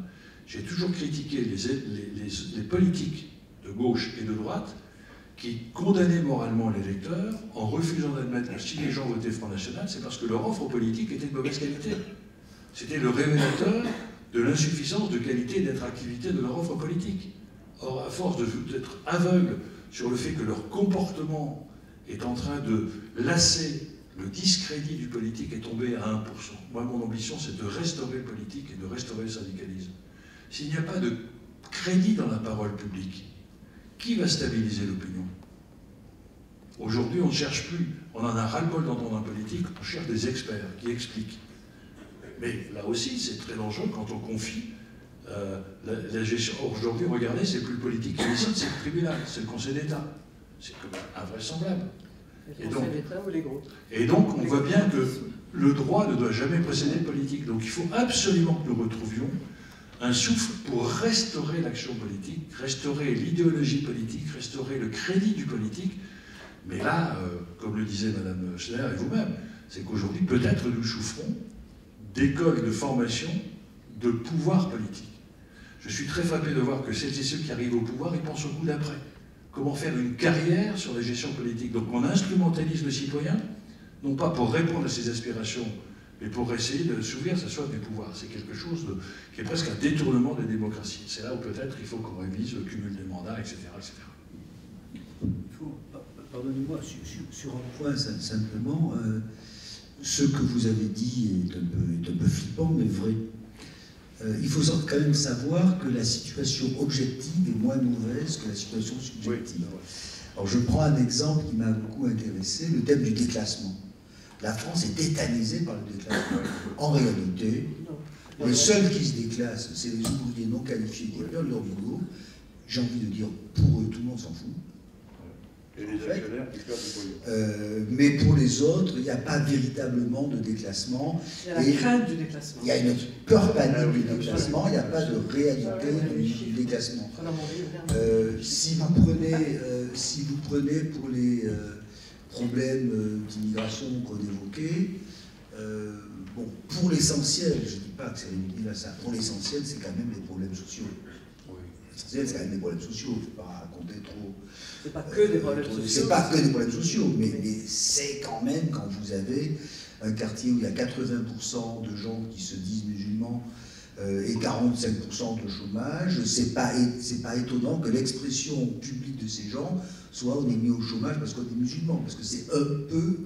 J'ai toujours critiqué les politiques de gauche et de droite qui condamnaient moralement l'électeur en refusant d'admettre que si les gens votaient Front National, c'est parce que leur offre politique était de mauvaise qualité. C'était le révélateur de l'insuffisance de qualité et d'attractivité de leur offre politique. Or, à force d'être aveugles sur le fait que leur comportement est en train de lasser le discrédit du politique est tombé à 1%. Moi, mon ambition, c'est de restaurer le politique et de restaurer le syndicalisme. S'il n'y a pas de crédit dans la parole publique, qui va stabiliser l'opinion? Aujourd'hui, on ne cherche plus, on en a ras-le-bol d'entendre un politique, on cherche des experts qui expliquent. Mais là aussi, c'est très dangereux quand on confie la gestion. Aujourd'hui, regardez, c'est plus le politique qui décide, c'est le tribunal, c'est le Conseil d'État. C'est comme invraisemblable. Et donc, on voit bien que le droit ne doit jamais précéder le politique. Donc, il faut absolument que nous retrouvions un souffle pour restaurer l'action politique, restaurer l'idéologie politique, restaurer le crédit du politique. Mais là, comme le disait Mme Schneider et vous-même, c'est qu'aujourd'hui, peut-être nous souffrons d'écoles de formation de pouvoir politique. Je suis très frappé de voir que celles et ceux qui arrivent au pouvoir, ils pensent au coup d'après. Comment faire une carrière sur la gestion politique. Donc on instrumentalise le citoyen, non pas pour répondre à ses aspirations, mais pour essayer de s'ouvrir sa soif du pouvoir. C'est quelque chose qui est presque un détournement de la démocratie. C'est là où peut-être il faut qu'on révise le cumul des mandats, etc. etc. Pardonnez-moi, sur un point simplement, ce que vous avez dit est un peu flippant, mais vrai. Il faut quand même savoir que la situation objective est moins mauvaise que la situation subjective. Alors je prends un exemple qui m'a beaucoup intéressé, le thème du déclassement. La France est tétanisée par le déclassement. En réalité, les seuls qui se déclassent, c'est les ouvriers non qualifiés qui perdent leur boulot. J'ai envie de dire, pour eux, tout le monde s'en fout. Et les actionnaires qui perdent du pognon. Mais pour les autres, il n'y a pas véritablement de déclassement. Il y a la crainte du déclassement. Il y a une peur panique du déclassement, il n'y a pas de réalité du déclassement. Si vous prenez pour les problèmes d'immigration qu'on évoquait, bon, pour l'essentiel, je ne dis pas que c'est limité à ça, pour l'essentiel, c'est quand même les problèmes sociaux. L'essentiel, c'est quand même des problèmes sociaux, il ne faut pas raconter trop. C'est pas que des problèmes sociaux. C'est pas que des problèmes sociaux, mais c'est quand même quand vous avez un quartier où il y a 80% de gens qui se disent musulmans et 45% de chômage, c'est pas étonnant que l'expression publique de ces gens soit on est mis au chômage parce qu'on est musulman, parce que c'est un peu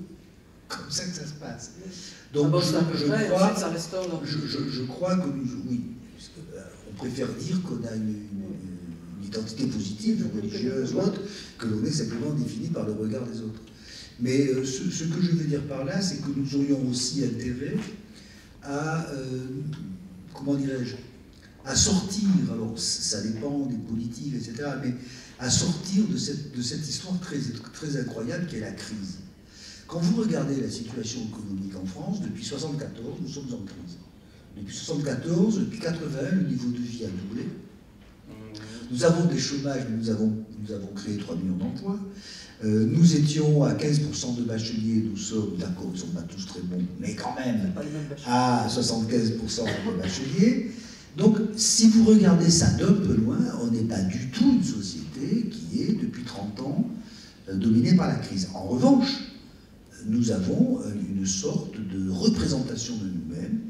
comme ça que ça se passe. Donc je crois que nous, oui, on préfère dire qu'on a une identité positive, religieuse ou autre, que l'on est simplement défini par le regard des autres. Mais ce que je veux dire par là, c'est que nous aurions aussi intérêt à, comment dirais-je, à sortir, alors ça dépend des politiques, etc., mais à sortir de cette histoire très, très incroyable qu'est la crise. Quand vous regardez la situation économique en France, depuis 1974, nous sommes en crise. Depuis 1974, depuis 1981, le niveau de vie a doublé. Nous avons des chômages, mais nous avons créé 3 millions d'emplois. Nous étions à 15% de bacheliers, nous sommes, d'accord, ils ne sont pas tous très bons, mais quand même à 75% de bacheliers. Donc, si vous regardez ça d'un peu loin, on n'est pas du tout une société qui est, depuis 30 ans, dominés par la crise. En revanche, nous avons une sorte de représentation de nous-mêmes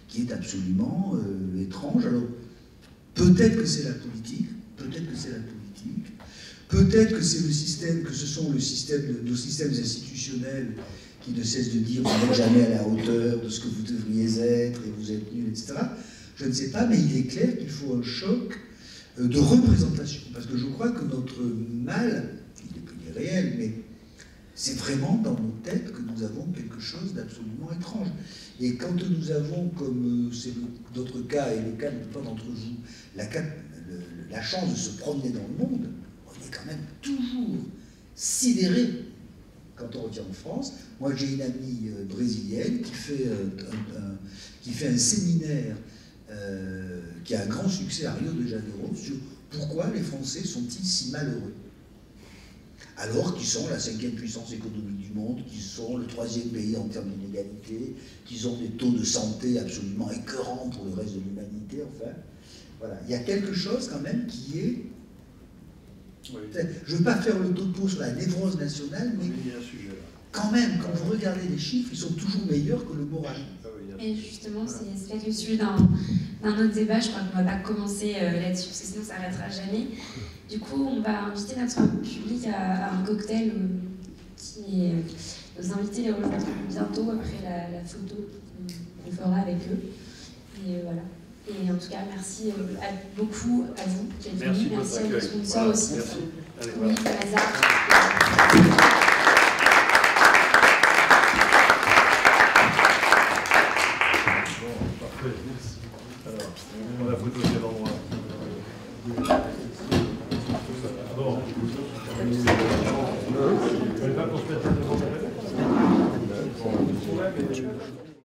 qui est absolument étrange. Alors, peut-être que c'est la politique, peut-être que c'est la politique, peut-être que c'est le système, que ce sont nos systèmes institutionnels qui ne cessent de dire vous n'êtes jamais à la hauteur de ce que vous devriez être et vous êtes nul, etc. Je ne sais pas, mais il est clair qu'il faut un choc de représentation. Parce que je crois que notre mal, il est réel, mais c'est vraiment dans nos têtes que nous avons quelque chose d'absolument étrange. Et quand nous avons, comme c'est notre cas et le cas de plupart d'entre vous, la chance de se promener dans le monde, on est quand même toujours sidéré quand on revient en France. Moi, j'ai une amie brésilienne qui fait un séminaire qui a un grand succès à Rio de Janeiro sur pourquoi les Français sont-ils si malheureux, alors qu'ils sont la 5e puissance économique du monde, qu'ils sont le 3e pays en termes d'inégalité, qu'ils ont des taux de santé absolument écœurants pour le reste de l'humanité, enfin. Voilà. Il y a quelque chose quand même qui est... Oui. Je ne veux pas faire le topo sur la névrose nationale, mais il y a un sujet, là. Quand même, quand vous regardez les chiffres, ils sont toujours meilleurs que le moral. Et justement, c'est peut-être le sujet d'un autre débat. Je crois qu'on ne va pas commencer là-dessus, parce que sinon ça n'arrêtera jamais. Du coup, on va inviter notre public à un cocktail qui est... Nos invités les rejoindront bientôt après la photo qu'on fera avec eux. Et voilà. Et en tout cas, merci beaucoup à vous qui êtes venus. Merci à nos sponsors aussi. Merci. Allez, oui, voilà. hasard. Alors, on va la photo qui est devant moi. Bon.